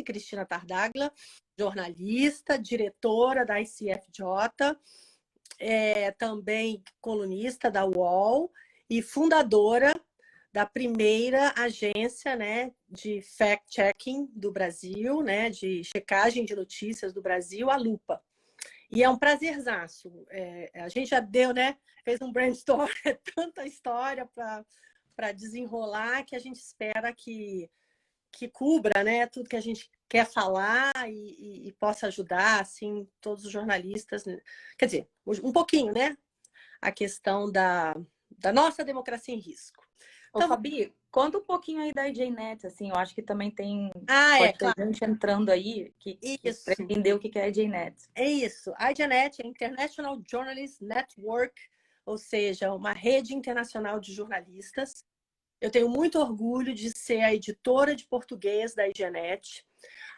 Cristina Tartaglia, jornalista, diretora da ICFJ, também colunista da UOL e fundadora da primeira agência, né, de fact-checking do Brasil, né, de checagem de notícias do Brasil, a Lupa. E é um prazerzaço. A gente já deu, né, fez um brainstorm, tanta história para desenrolar, que a gente espera que cubra, né, tudo que a gente quer falar e possa ajudar, assim, todos os jornalistas, né? Quer dizer, um pouquinho, né, a questão da nossa democracia em risco. Então, Fabi, conta um pouquinho aí da IJNet, assim, eu acho que também pode ter claro. gente entrando aí para entender o que é a IJNet. É isso. A IJNet é International Journalist Network, ou seja, uma rede internacional de jornalistas. Eu tenho muito orgulho de ser a editora de português da IJNet.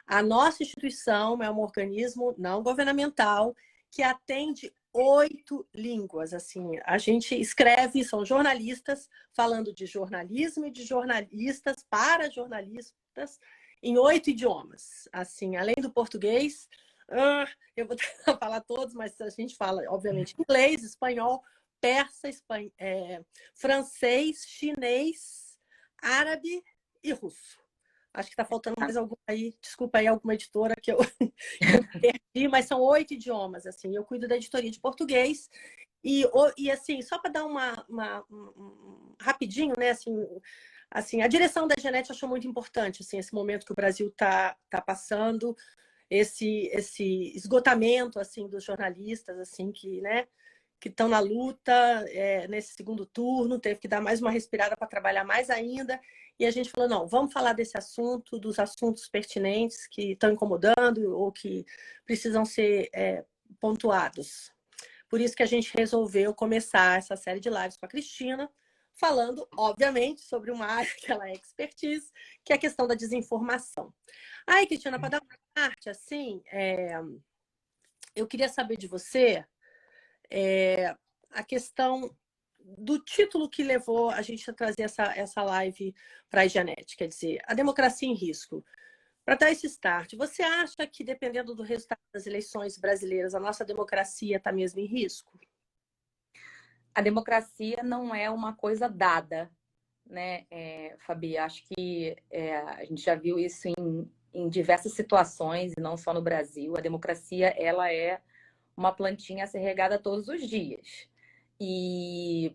A nossa instituição é um organismo não governamental que atende 8 línguas. Assim, a gente escreve, são jornalistas falando de jornalismo e de jornalistas para jornalistas em 8 idiomas. Assim, além do português, eu vou falar todos, mas a gente fala, obviamente, inglês, espanhol, persa, francês, chinês, árabe e russo. Acho que está faltando mais algum aí. Desculpa aí, alguma editora que eu perdi, mas são 8 idiomas. Assim, eu cuido da editoria de português. E assim, só para dar rapidinho, né? Assim, a direção da IJNet achou muito importante assim, esse momento que o Brasil tá passando, esse esgotamento assim dos jornalistas, assim que, né? Que estão na luta nesse segundo turno, teve que dar mais uma respirada para trabalhar mais ainda. E a gente falou, não, vamos falar desse assunto, dos assuntos pertinentes que estão incomodando ou que precisam ser pontuados. Por isso que a gente resolveu começar essa série de lives com a Cristina, falando, obviamente, sobre uma área que ela é expertise, que é a questão da desinformação. Aí, Cristina, para dar uma parte, assim, eu queria saber de você a questão do título que levou a gente a trazer essa live para a IJNet, quer dizer, a democracia em risco. Para dar esse start, você acha que, dependendo do resultado das eleições brasileiras, a nossa democracia está mesmo em risco? A democracia não é uma coisa dada, né, Fabi? Acho que a gente já viu isso em diversas situações, e não só no Brasil. A democracia, ela é uma plantinha a ser regada todos os dias. E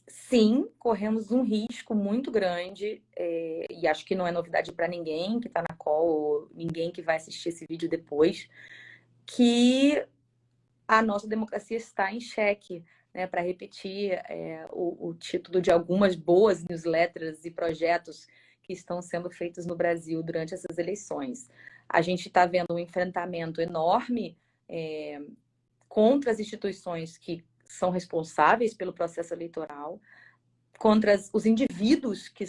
sim, corremos um risco muito grande, e acho que não é novidade para ninguém que está na call, ou ninguém que vai assistir esse vídeo depois, que a nossa democracia está em xeque. Né, para repetir o título de algumas boas newsletters e projetos que estão sendo feitos no Brasil durante essas eleições. A gente está vendo um enfrentamento enorme contra as instituições que são responsáveis pelo processo eleitoral, contra os indivíduos que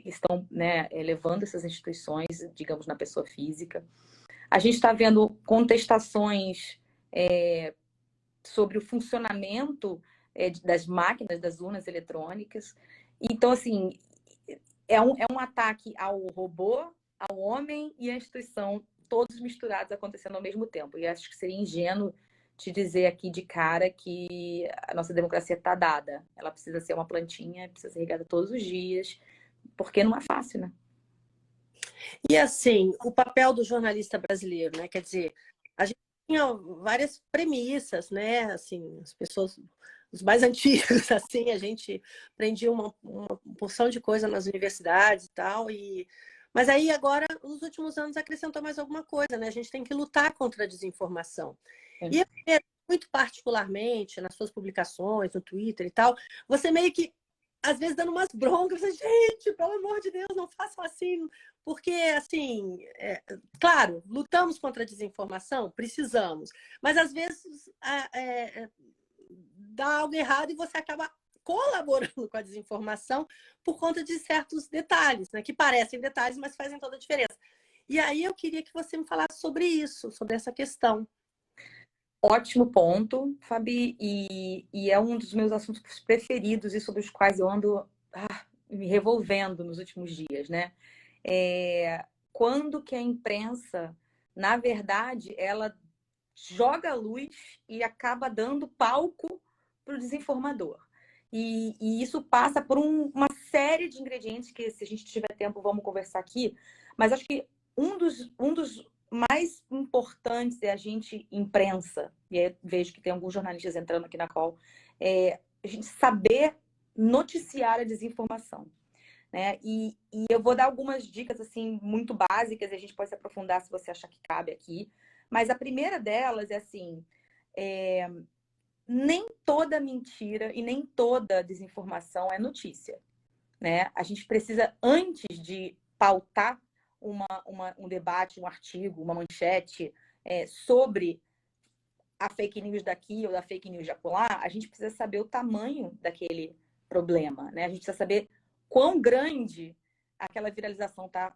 estão, né, levando essas instituições, digamos, na pessoa física. A gente está vendo contestações sobre o funcionamento das máquinas, das urnas eletrônicas. Então, assim, é um ataque ao robô, ao homem e à instituição, todos misturados acontecendo ao mesmo tempo. E acho que seria ingênuo te dizer aqui de cara que a nossa democracia está dada. Ela precisa ser uma plantinha, precisa ser regada todos os dias, porque não é fácil, né? E, assim, o papel do jornalista brasileiro, né? Quer dizer, a gente tinha várias premissas, né? Assim, as pessoas, os mais antigos, assim, a gente aprendia uma porção de coisa nas universidades e tal, mas aí agora, nos últimos anos, acrescentou mais alguma coisa, né? A gente tem que lutar contra a desinformação. E eu queria, muito particularmente, nas suas publicações, no Twitter e tal, você meio que, às vezes, dando umas broncas, gente, pelo amor de Deus, não façam assim, porque, assim, claro, lutamos contra a desinformação, precisamos, mas às vezes dá algo errado e você acaba colaborando com a desinformação por conta de certos detalhes, né, que parecem detalhes, mas fazem toda a diferença. E aí eu queria que você me falasse sobre isso, sobre essa questão. Ótimo ponto, Fabi, e é um dos meus assuntos preferidos e sobre os quais eu ando me revolvendo nos últimos dias, né? quando que a imprensa, na verdade, ela joga luz e acaba dando palco para o desinformador. E isso passa por uma série de ingredientes que, se a gente tiver tempo, vamos conversar aqui. Mas acho que um dos mais importantes é a gente, imprensa, e aí vejo que tem alguns jornalistas entrando aqui na call, a gente saber noticiar a desinformação. Né? E eu vou dar algumas dicas assim muito básicas, e a gente pode se aprofundar se você achar que cabe aqui. Mas a primeira delas é assim, nem toda mentira e nem toda desinformação é notícia. Né? A gente precisa, antes de pautar um debate, um artigo, uma manchete sobre a fake news daqui ou da fake news de acolá, a gente precisa saber o tamanho daquele problema. Né? A gente precisa saber quão grande aquela viralização tá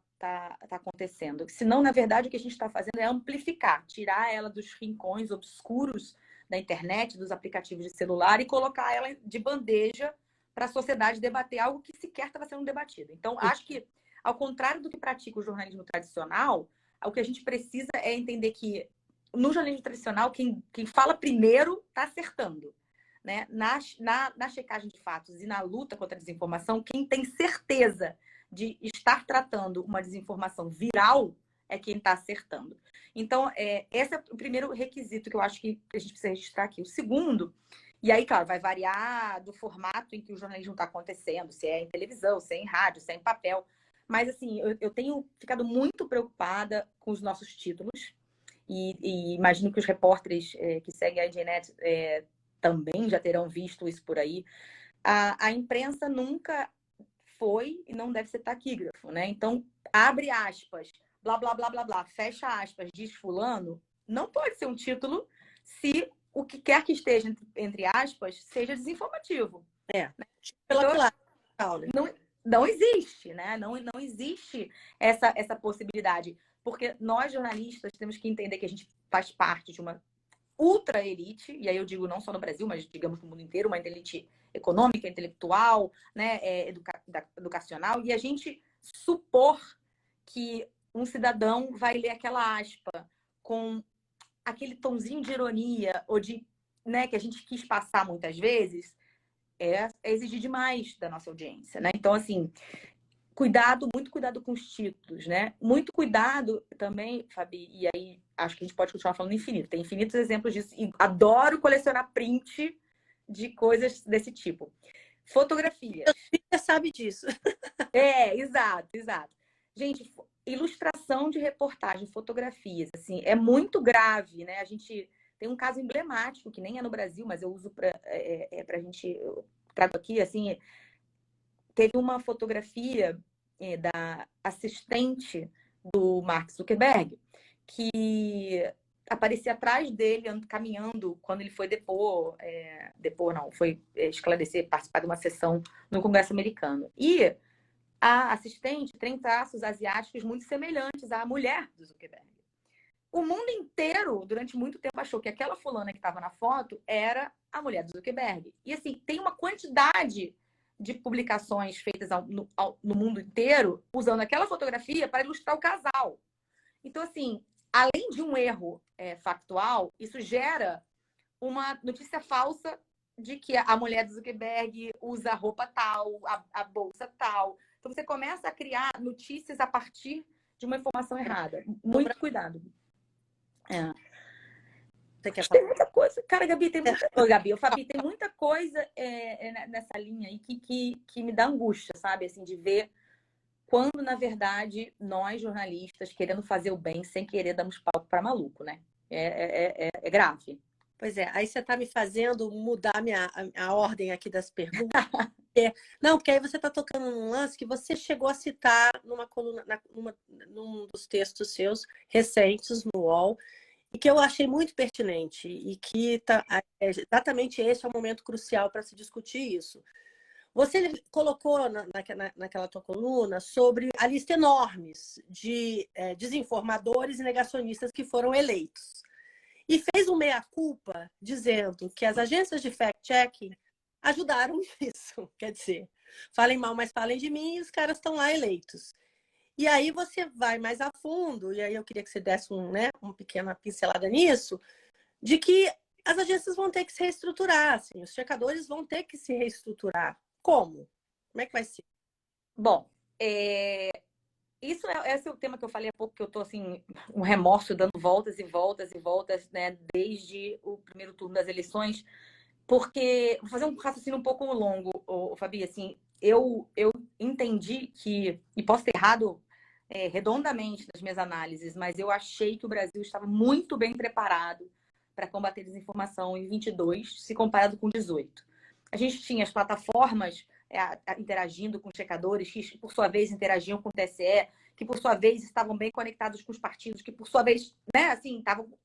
acontecendo. Senão, na verdade, o que a gente está fazendo é amplificar, tirar ela dos rincões obscuros da internet, dos aplicativos de celular e colocar ela de bandeja para a sociedade debater algo que sequer estava sendo debatido. Então, acho que, ao contrário do que pratica o jornalismo tradicional, o que a gente precisa é entender que, no jornalismo tradicional, quem fala primeiro está acertando. Né? Na checagem de fatos e na luta contra a desinformação, quem tem certeza de estar tratando uma desinformação viral é quem está acertando. Então, esse é o primeiro requisito que eu acho que a gente precisa registrar aqui. O segundo, e aí, claro, vai variar do formato em que o jornalismo está acontecendo, se é em televisão, se é em rádio, se é em papel. Mas, assim, eu tenho ficado muito preocupada com os nossos títulos e imagino que os repórteres que seguem a IGNet também já terão visto isso por aí. A imprensa nunca foi e não deve ser taquígrafo, né? Então, abre aspas, blá, blá, blá, blá, blá, fecha aspas, diz fulano, não pode ser um título se o que quer que esteja entre aspas seja desinformativo. Pela então, claro. Não existe, né? Não existe essa possibilidade. Porque nós, jornalistas, temos que entender que a gente faz parte de uma ultra elite, e aí eu digo não só no Brasil, mas digamos no mundo inteiro, uma elite econômica, intelectual, né, educacional, e a gente supor que um cidadão vai ler aquela aspa com aquele tomzinho de ironia ou de, né, que a gente quis passar muitas vezes, é exigir demais da nossa audiência, né? Então, assim, muito cuidado com os títulos, né? Muito cuidado também, Fabi, e aí acho que a gente pode continuar falando infinito. Tem infinitos exemplos disso. E adoro colecionar print de coisas desse tipo. Fotografias. Você sabe disso. Exato. Gente, ilustração de reportagem, fotografias, assim, é muito grave, né? A gente tem um caso emblemático, que nem é no Brasil, mas eu uso pra gente... Eu trago aqui, assim... Teve uma fotografia da assistente do Mark Zuckerberg que aparecia atrás dele, caminhando, quando ele foi esclarecer, participar de uma sessão no Congresso americano. E a assistente tem traços asiáticos muito semelhantes à mulher do Zuckerberg. O mundo inteiro, durante muito tempo, achou que aquela fulana que estava na foto era a mulher do Zuckerberg. E, assim, tem uma quantidade de publicações feitas no mundo inteiro usando aquela fotografia para ilustrar o casal. Então, assim, além de um erro factual, isso gera uma notícia falsa de que a mulher do Zuckerberg usa a roupa tal, a bolsa tal. Então, você começa a criar notícias a partir de uma informação errada. Muito cuidado. Tem muita coisa. Cara, Gabi, tem muita coisa. Gabi, Fabi, tem muita coisa nessa linha aí que me dá angústia, sabe? Assim, de ver quando, na verdade, nós, jornalistas, querendo fazer o bem, sem querer, damos palco para maluco, né? É grave. Pois é, aí você está me fazendo mudar a ordem aqui das perguntas. Não, porque aí você está tocando num lance que você chegou a citar numa coluna, num dos textos seus recentes no UOL, e que eu achei muito pertinente, e que exatamente esse é o momento crucial para se discutir isso. Você colocou naquela tua coluna sobre a lista enorme de desinformadores e negacionistas que foram eleitos. E fez um meia-culpa dizendo que as agências de fact-checking ajudaram nisso. Quer dizer, falem mal, mas falem de mim, e os caras estão lá eleitos. E aí você vai mais a fundo, e aí eu queria que você desse uma pequena pincelada nisso, de que as agências vão ter que se reestruturar, assim, os checadores vão ter que se reestruturar. Como? Como é que vai ser? Bom, esse é o tema que eu falei há pouco, que eu tô assim, um remorso dando voltas e voltas e voltas, né, desde o primeiro turno das eleições, porque vou fazer um raciocínio um pouco longo, Fabi, assim, eu entendi que, e posso ter errado redondamente nas minhas análises, mas eu achei que o Brasil estava muito bem preparado para combater desinformação em 22, se comparado com 18. A gente tinha as plataformas interagindo com checadores, que por sua vez interagiam com o TSE, que por sua vez estavam bem conectados com os partidos, que por sua vez, né, assim,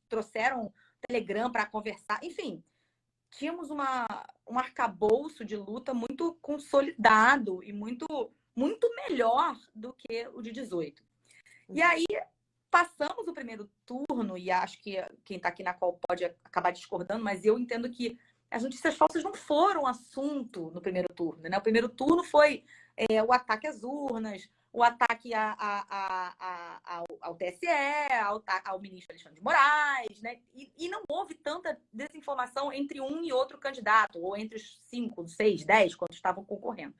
trouxeram o Telegram para conversar, enfim, tínhamos um arcabouço de luta muito consolidado e muito melhor do que o de 18. E aí passamos o primeiro turno, e acho que quem está aqui na call pode acabar discordando, mas eu entendo que as notícias falsas não foram assunto no primeiro turno, né? O primeiro turno foi o ataque às urnas, o ataque ao TSE, ao ministro Alexandre de Moraes, né? E não houve tanta desinformação entre um e outro candidato, ou entre os 5, 6, 10, quando estavam concorrendo.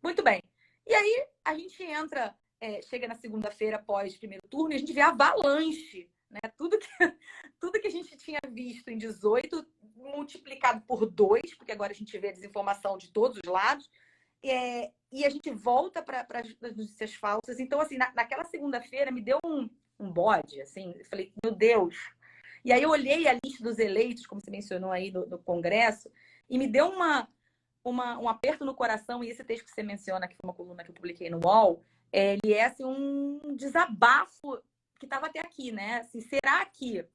Muito bem. E aí a gente chega na segunda-feira após o primeiro turno e a gente vê a avalanche, né? Tudo que a gente tinha visto em 18 multiplicado por 2, porque agora a gente vê a desinformação de todos os lados, e a gente volta para as notícias falsas. Então, assim, naquela segunda-feira me deu um bode, assim, eu falei, meu Deus. E aí eu olhei a lista dos eleitos, como você mencionou aí, do Congresso, e me deu um aperto no coração, e esse texto que você menciona, que foi uma coluna que eu publiquei no UOL, ele é assim, um desabafo que estava até aqui, né? Assim, será que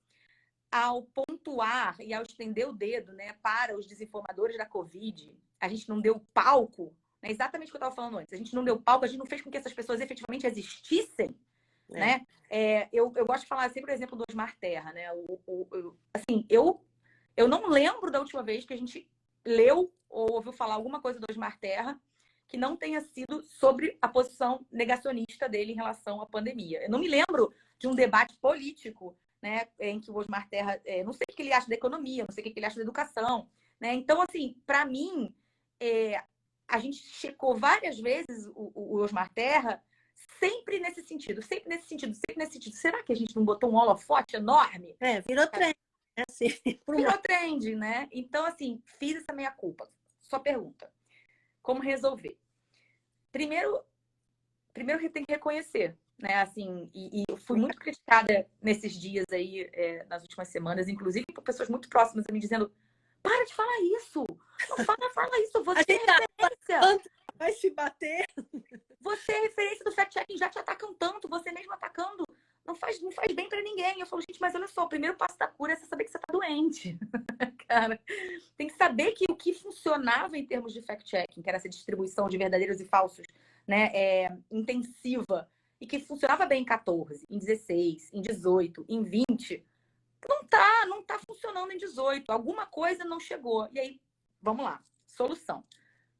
ao pontuar e ao estender o dedo, né, para os desinformadores da Covid, a gente não deu palco, né? Exatamente o que eu estava falando antes, a gente não deu palco, a gente não fez com que essas pessoas efetivamente existissem, né? Eu gosto de falar sempre o exemplo do Osmar Terra, né? Assim, eu não lembro da última vez que a gente leu ou ouviu falar alguma coisa do Osmar Terra que não tenha sido sobre a posição negacionista dele em relação à pandemia. Eu não me lembro de um debate político, né, em que o Osmar Terra, não sei o que ele acha da economia, não sei o que ele acha da educação, né? Então, assim, para mim, a gente checou várias vezes o Osmar Terra sempre nesse sentido, sempre nesse sentido, sempre nesse sentido. Será que a gente não botou um holofote enorme? Virou trem, né? Assim, Virou trend, né? Então, assim, fiz essa meia-culpa. Só pergunta. Como resolver? Primeiro que tem que reconhecer, né? Assim, e eu fui muito criticada nesses dias aí, nas últimas semanas, inclusive por pessoas muito próximas a mim dizendo: para de falar isso! Não fala isso! Você é referência! Vai se bater! Você é referência do fact-checking, já te atacam tanto, você mesmo atacando. Não faz bem pra ninguém. Eu falo, gente, mas olha só, o primeiro passo da cura é você saber que você tá doente. Cara, tem que saber que o que funcionava em termos de fact-checking, que era essa distribuição de verdadeiros e falsos, né, intensiva, e que funcionava bem em 14, em 16, em 18, em 20, não tá funcionando em 18. Alguma coisa não chegou. E aí, vamos lá. Solução.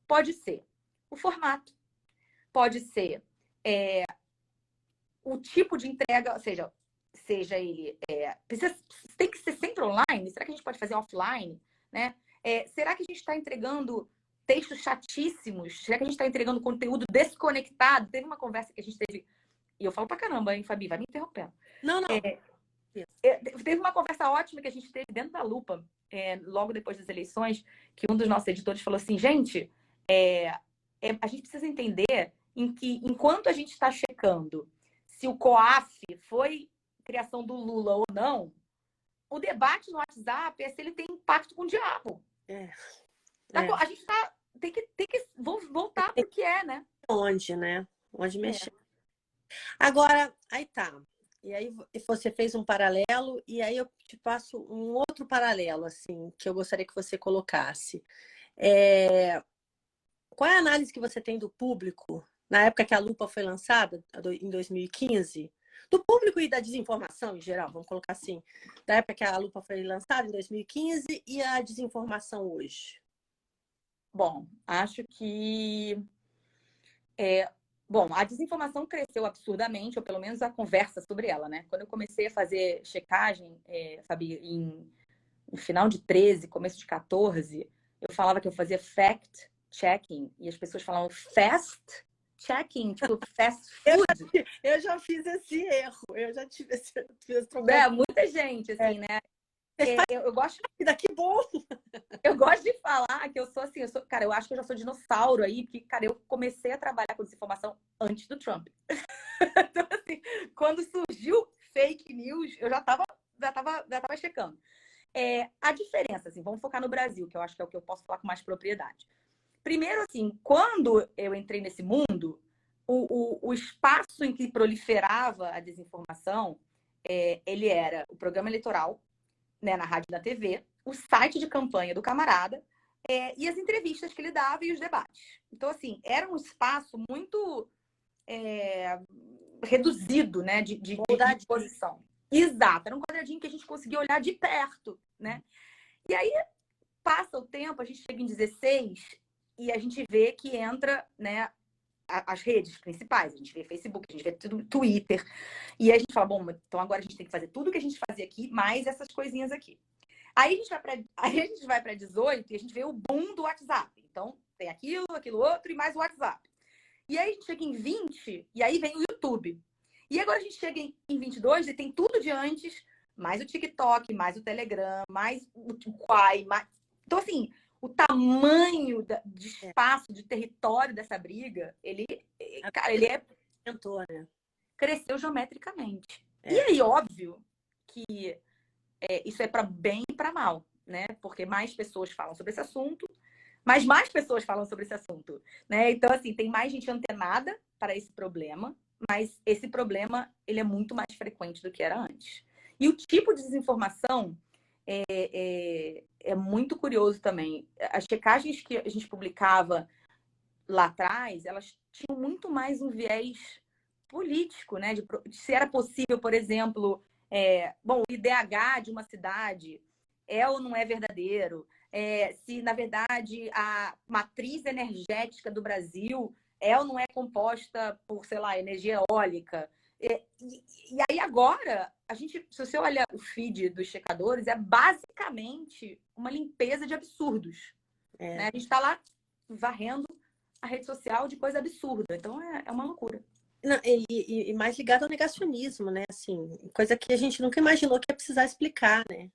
Pode ser o formato, pode ser o tipo de entrega, ou seja ele tem que ser sempre online? Será que a gente pode fazer offline? Né? Será que a gente está entregando textos chatíssimos? Será que a gente está entregando conteúdo desconectado? Teve uma conversa que a gente teve, e eu falo pra caramba, hein, Fabi? Vai me interrompendo. Não. Teve uma conversa ótima que a gente teve dentro da Lupa, logo depois das eleições, que um dos nossos editores falou assim, gente, a gente precisa entender que enquanto a gente está checando se o COAF foi criação do Lula ou não, o debate no WhatsApp é se ele tem impacto com o diabo. A gente tem que voltar para o que é, né? Onde, né? Onde mexer. Agora, aí tá. E aí você fez um paralelo, e aí eu te passo um outro paralelo, assim, que eu gostaria que você colocasse. Qual é a análise que você tem do público, na época que a Lupa foi lançada, em 2015? Do público e da desinformação em geral, vamos colocar assim. Da época que a Lupa foi lançada, em 2015, e a desinformação hoje? Bom, acho que Bom, a desinformação cresceu absurdamente, ou pelo menos a conversa sobre ela, né? Quando eu comecei a fazer checagem, Fabi, no final de 13, começo de 14, eu falava que eu fazia fact-checking, e as pessoas falavam fast-checking, tipo fast food. Eu já fiz esse erro, eu já tive esse trocadilho. Muita gente, assim, né? Eu gosto, Que bom! eu gosto de falar que eu sou assim, cara, eu acho que eu já sou dinossauro aí, porque, cara, eu comecei a trabalhar com desinformação antes do Trump. Então, assim, quando surgiu fake news, eu já tava checando. A diferença, assim, vamos focar no Brasil, que eu acho que é o que eu posso falar com mais propriedade. Primeiro, assim, quando eu entrei nesse mundo, o espaço em que proliferava a desinformação, ele era o programa eleitoral, né, na rádio e na TV, o site de campanha do camarada, e as entrevistas que ele dava e os debates. Então, assim, era um espaço muito reduzido, né, de exposição. Exato, era um quadradinho que a gente conseguia olhar de perto, né? E aí, passa o tempo, a gente chega em 16 e a gente vê que entra, né, as redes principais. A gente vê Facebook, a gente vê Twitter. E a gente fala, bom, então agora a gente tem que fazer tudo que a gente fazia aqui, mais essas coisinhas aqui. Aí a gente vai para 18 e a gente vê o boom do WhatsApp. Então, tem aquilo outro e mais o WhatsApp. E aí a gente chega em 20 e aí vem o YouTube. E agora a gente chega em 22 e tem tudo de antes, mais o TikTok, mais o Telegram, mais o Quai, mais... Então, assim, o tamanho de espaço, de território dessa briga, cara, ele cresceu geometricamente. E aí, óbvio que isso é para bem e para mal, né? Porque mais pessoas falam sobre esse assunto, mas mais pessoas falam sobre esse assunto, né? Então, assim, tem mais gente antenada para esse problema, mas esse problema, ele é muito mais frequente do que era antes. E o tipo de desinformação é muito curioso também. As checagens que a gente publicava lá atrás, elas tinham muito mais um viés político, né? De se era possível, por exemplo, bom, o IDH de uma cidade é ou não é verdadeiro, se, na verdade, a matriz energética do Brasil é ou não é composta por, sei lá, energia eólica. E aí agora, se você olha o feed dos checadores, é basicamente uma limpeza de absurdos. Né? A gente está lá varrendo a rede social de coisa absurda. Então, é uma loucura. Não, e mais ligado ao negacionismo, né? Assim, coisa que a gente nunca imaginou que ia precisar explicar, né?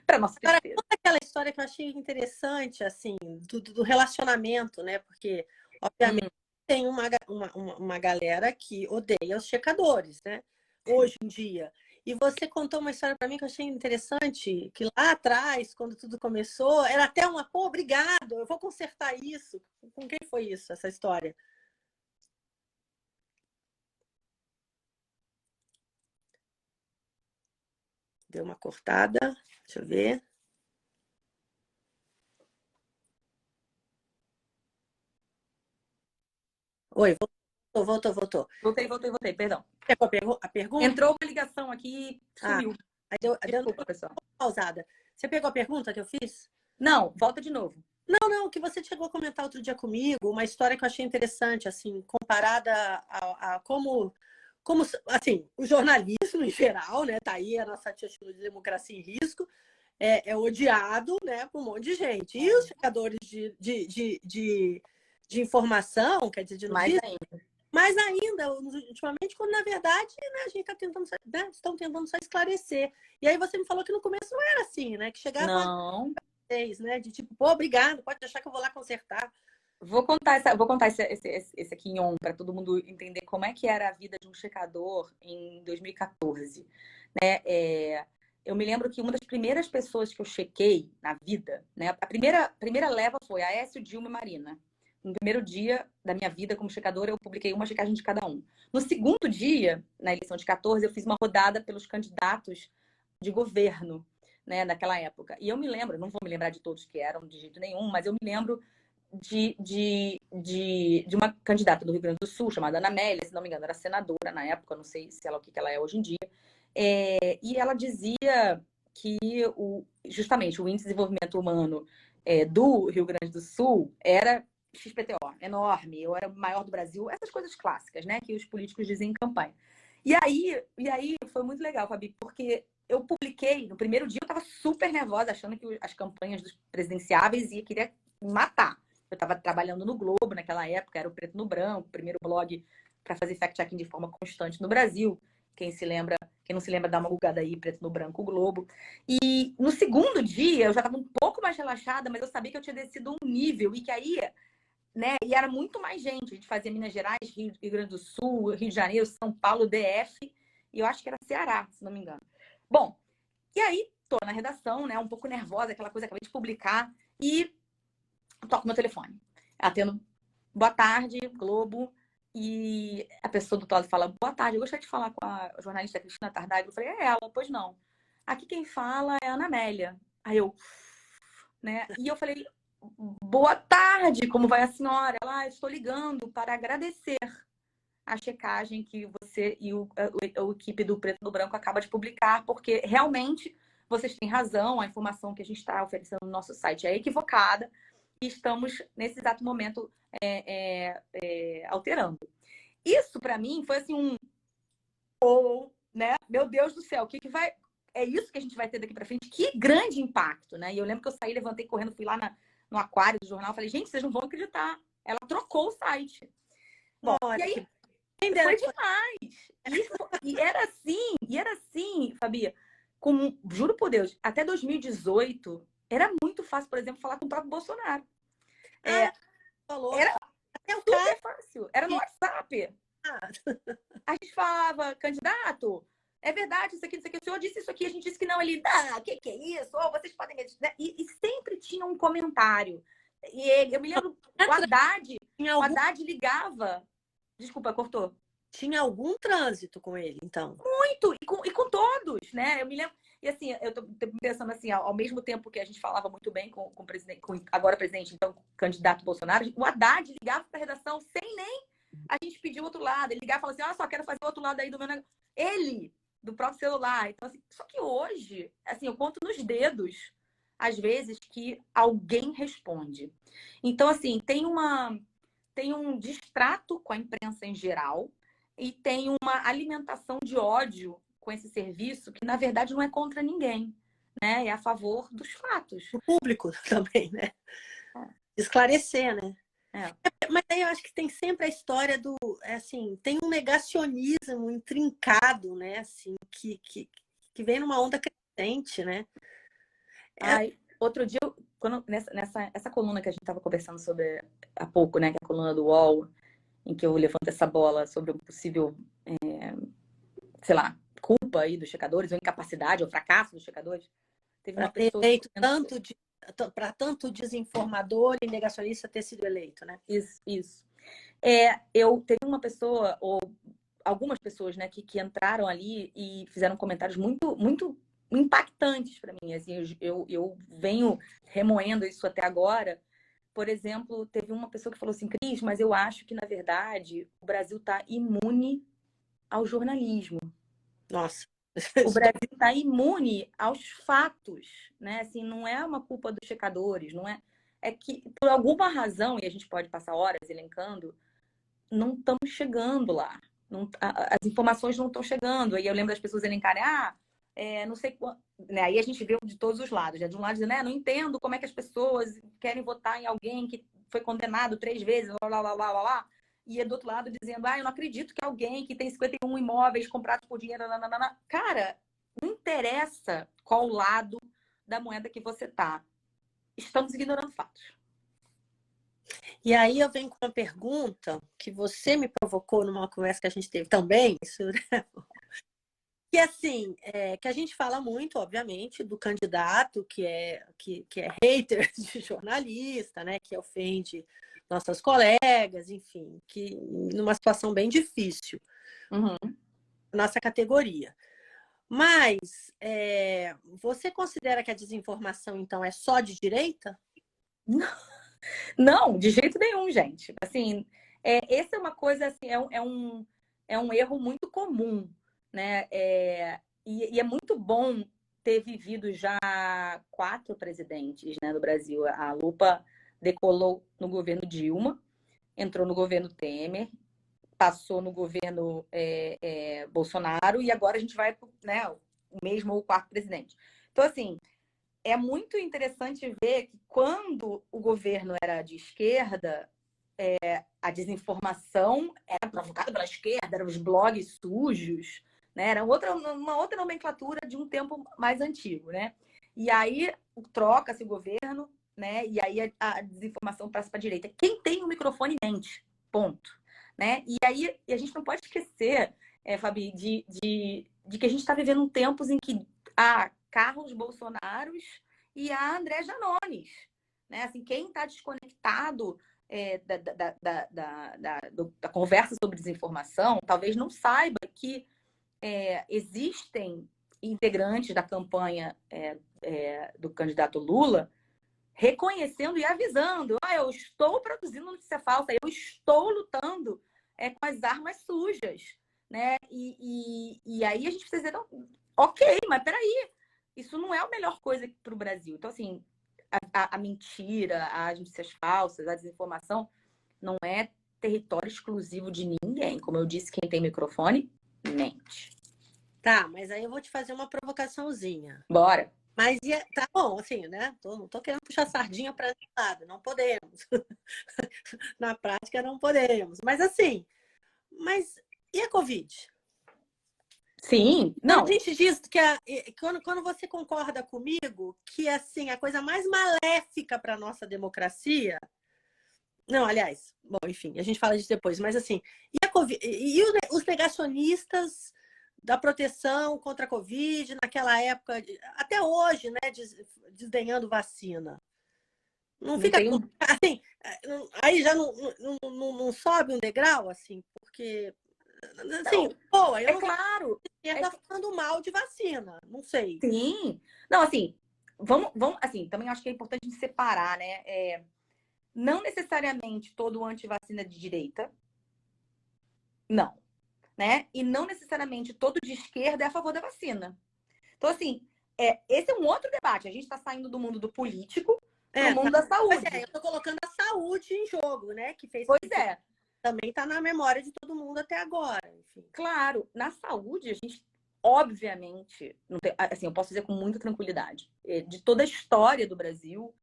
Para nossa Agora, conta aquela história que eu achei interessante, assim, do relacionamento, né? Porque, obviamente, tem uma galera que odeia os checadores, né? Hoje em dia. E você contou uma história para mim que eu achei interessante, que lá atrás, quando tudo começou, era até pô, obrigado, eu vou consertar isso. Com quem foi isso, essa história? Deu uma cortada, deixa eu ver. Oi, voltou. Voltei, perdão. Pegou a pergunta? Entrou uma ligação aqui e sumiu. Aí Desculpa, pessoal. Pausada. Você pegou a pergunta que eu fiz? Não, volta de novo. Não, que você chegou a comentar outro dia comigo, uma história que eu achei interessante, assim, comparada a como, assim, o jornalismo em geral, né? Tá aí a nossa título de democracia em risco, é odiado, né, por um monte de gente. E os checadores de informação, quer dizer, de notícias, mais ainda, ultimamente, quando na verdade, né, a gente está tentando, né, estão tentando só esclarecer. E aí você me falou que no começo não era assim, né? Que chegava não. Né, de tipo, pô, obrigado, pode deixar que eu vou lá consertar. Vou contar esse aqui em on para todo mundo entender como é que era a vida de um checador em 2014. Né? Eu me lembro que uma das primeiras pessoas que eu chequei na vida, né? A primeira leva foi Aécio, Dilma e Marina. No primeiro dia da minha vida como checadora, eu publiquei uma checagem de cada um. No segundo dia, na eleição de 14, eu fiz uma rodada pelos candidatos de governo, né, naquela época. E eu me lembro, não vou me lembrar de todos que eram de jeito nenhum, mas eu me lembro de uma candidata do Rio Grande do Sul, chamada Ana Amélia, se não me engano, era senadora na época, não sei se ela, o que ela é hoje em dia. E ela dizia que justamente o índice de desenvolvimento humano do Rio Grande do Sul era XPTO, enorme, eu era o maior do Brasil, essas coisas clássicas, né, que os políticos dizem em campanha. E aí foi muito legal, Fabi, porque eu publiquei, no primeiro dia eu estava super nervosa, achando que as campanhas dos presidenciáveis queria me matar. Eu estava trabalhando no Globo naquela época, era o Preto no Branco, o primeiro blog para fazer fact-checking de forma constante no Brasil. Quem não se lembra, dá uma bugada aí, Preto no Branco, o Globo. E no segundo dia eu já estava um pouco mais relaxada, mas eu sabia que eu tinha descido um nível e que aí, né, e era muito mais gente. A gente fazia Minas Gerais, Rio Grande do Sul, Rio de Janeiro, São Paulo, DF, e eu acho que era Ceará, se não me engano. Bom, e aí tô na redação, né, um pouco nervosa, aquela coisa, acabei de publicar, e toco meu telefone. Atendo, boa tarde, Globo, e a pessoa do outro lado fala, boa tarde, eu gostaria de falar com a jornalista Cristina Tardaio. Eu falei, é ela, pois não. Aqui quem fala é a Ana Amélia. Aí eu, né, e eu falei, boa tarde, como vai a senhora? Ela, estou ligando para agradecer a checagem que você e a equipe do Preto no Branco acaba de publicar, porque realmente vocês têm razão, a informação que a gente está oferecendo no nosso site é equivocada e estamos, nesse exato momento, alterando. Isso, para mim, foi assim né? Meu Deus do céu, o que vai... É isso que a gente vai ter daqui para frente? Que grande impacto, né? E eu lembro que eu saí, levantei correndo, fui lá no aquário do jornal, falei, gente, vocês não vão acreditar. Ela trocou o site. Bom, Olha, e aí foi demais. E era assim, Fabi, juro por Deus, até 2018 era muito fácil, por exemplo, falar com o próprio Bolsonaro. falou. Era Até o super fácil. Era no WhatsApp. cara. A gente falava, candidato, é verdade, isso aqui, o senhor disse isso aqui, a gente disse que não, ele, o que é isso? Ou vocês podem... Né? E sempre tinha um comentário. Eu me lembro, o Haddad ligava. Desculpa, cortou. Tinha algum trânsito com ele, então? Muito, e com todos, né? Eu me lembro. E assim, eu tô pensando assim, ao mesmo tempo que a gente falava muito bem com o presidente, com agora presidente, então candidato Bolsonaro, o Haddad ligava para a redação sem nem a gente pedir o outro lado. Ele ligava e falava assim: só quero fazer o outro lado aí do meu negócio. Ele, do próprio celular. Então, assim, só que hoje, assim, eu conto nos dedos, às vezes, que alguém responde. Então, assim, tem um distrato com a imprensa em geral e tem uma alimentação de ódio com esse serviço que, na verdade, não é contra ninguém, né? É a favor dos fatos. O público também, né? Esclarecer, né? Mas aí eu acho que tem sempre a história do, assim, tem um negacionismo intrincado, né? Assim, que vem numa onda crescente, né? Outro dia, essa coluna que a gente estava conversando sobre há pouco, né? Que é a coluna do UOL, em que eu levanto essa bola sobre um possível, sei lá, culpa aí dos checadores, ou incapacidade, ou fracasso dos checadores. Teve uma pessoa para tanto desinformador e negacionista ter sido eleito, né? Isso. Teve uma pessoa, ou algumas pessoas, né, que entraram ali e fizeram comentários muito, muito impactantes para mim. Assim, eu venho remoendo isso até agora. Por exemplo, teve uma pessoa que falou assim, Cris, mas eu acho que, na verdade, o Brasil está imune ao jornalismo. Nossa. O Brasil está imune aos fatos, né? Assim, não é uma culpa dos checadores, não é. É que, por alguma razão, e a gente pode passar horas elencando, não estamos chegando lá. As informações não estão chegando. Aí eu lembro das pessoas elencarem, não sei quanto. Né? Aí a gente vê de todos os lados. Né? De um lado, dizendo, não entendo como é que as pessoas querem votar em alguém que foi condenado 3 vezes, lá. E do outro lado dizendo, eu não acredito que alguém que tem 51 imóveis comprados por dinheiro, nananana. Cara, não interessa qual lado da moeda que você tá. Estamos ignorando fatos. E aí eu venho com uma pergunta que você me provocou numa conversa que a gente teve também, isso, né? Que assim, que a gente fala muito, obviamente, do candidato que é hater de jornalista, né? Que ofende nossas colegas, enfim, que numa situação bem difícil, nossa categoria. Mas você considera que a desinformação, então, é só de direita? Não, de jeito nenhum, gente. Assim, essa é uma coisa, assim, é um erro muito comum, né? E é muito bom ter vivido já 4 presidentes, né, do Brasil. A lupa decolou no governo Dilma, entrou no governo Temer, passou no governo Bolsonaro e agora a gente vai, né, o mesmo ou o quarto presidente. Então, assim, é muito interessante ver que quando o governo era de esquerda, a desinformação era provocada pela esquerda, eram os blogs sujos, né? Era uma outra nomenclatura de um tempo mais antigo, né? E aí troca-se o governo, né? E aí a desinformação passa para a direita. Quem tem o microfone mente, ponto. Né? E aí a gente não pode esquecer, Fabi, de que a gente está vivendo tempos em que há Carlos Bolsonaros e há André Janones. Né? Assim, quem está desconectado da conversa sobre desinformação talvez não saiba que existem integrantes da campanha do candidato Lula reconhecendo e avisando: eu estou produzindo notícia falsa, eu estou lutando com as armas sujas, né? E aí a gente precisa dizer, não, ok, mas peraí, isso não é a melhor coisa para o Brasil. Então, assim, a mentira, as notícias falsas, a desinformação não é território exclusivo de ninguém. Como eu disse, quem tem microfone, mente. Tá, mas aí eu vou te fazer uma provocaçãozinha. Bora. Mas tá bom, assim, né? Não tô querendo puxar sardinha para nada, não podemos. Na prática, não podemos. Mas assim, e a Covid? Sim, não. A gente diz que quando você concorda comigo que assim, a coisa mais maléfica para a nossa democracia. Não, aliás, bom, enfim, a gente fala disso depois, mas assim, e a COVID, os negacionistas da proteção contra a Covid naquela época, até hoje, né, desdenhando vacina. Não fica assim, aí já não sobe um degrau, assim, porque assim, pô, eu não claro. tá falando mal de vacina, não sei. Sim. Não, assim, vamos, assim, também acho que é importante separar, né? Não necessariamente todo antivacina de direita, não, né? E não necessariamente todo de esquerda é a favor da vacina. Então, assim, esse é um outro debate. A gente está saindo do mundo do político para o mundo da saúde. Eu estou colocando a saúde em jogo, né? Que fez. Pois é. Também está na memória de todo mundo até agora. Enfim. Claro, na saúde, a gente, obviamente, não tem, assim, eu posso dizer com muita tranquilidade, de toda a história do Brasil,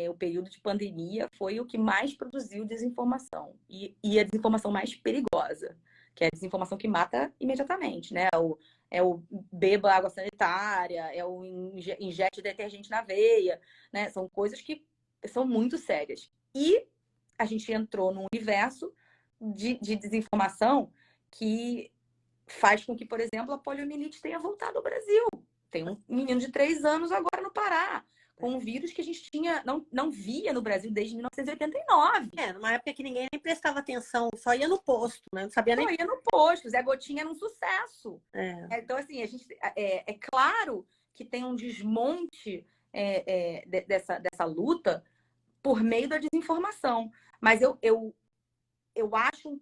o período de pandemia foi o que mais produziu desinformação. E a desinformação mais perigosa, que é a desinformação que mata imediatamente, né? O beba água sanitária, é o injete detergente na veia, né? São coisas que são muito sérias. E a gente entrou num universo de desinformação que faz com que, por exemplo, a poliomielite tenha voltado ao Brasil. Tem um menino de 3 anos agora no Pará, com um vírus que a gente não via no Brasil desde 1989. Numa época que ninguém nem prestava atenção, só ia no posto, né? Não sabia nem. Só ia no posto, Zé Gotinha era um sucesso. Então, assim, a gente, é claro que tem um desmonte dessa luta por meio da desinformação. Mas eu acho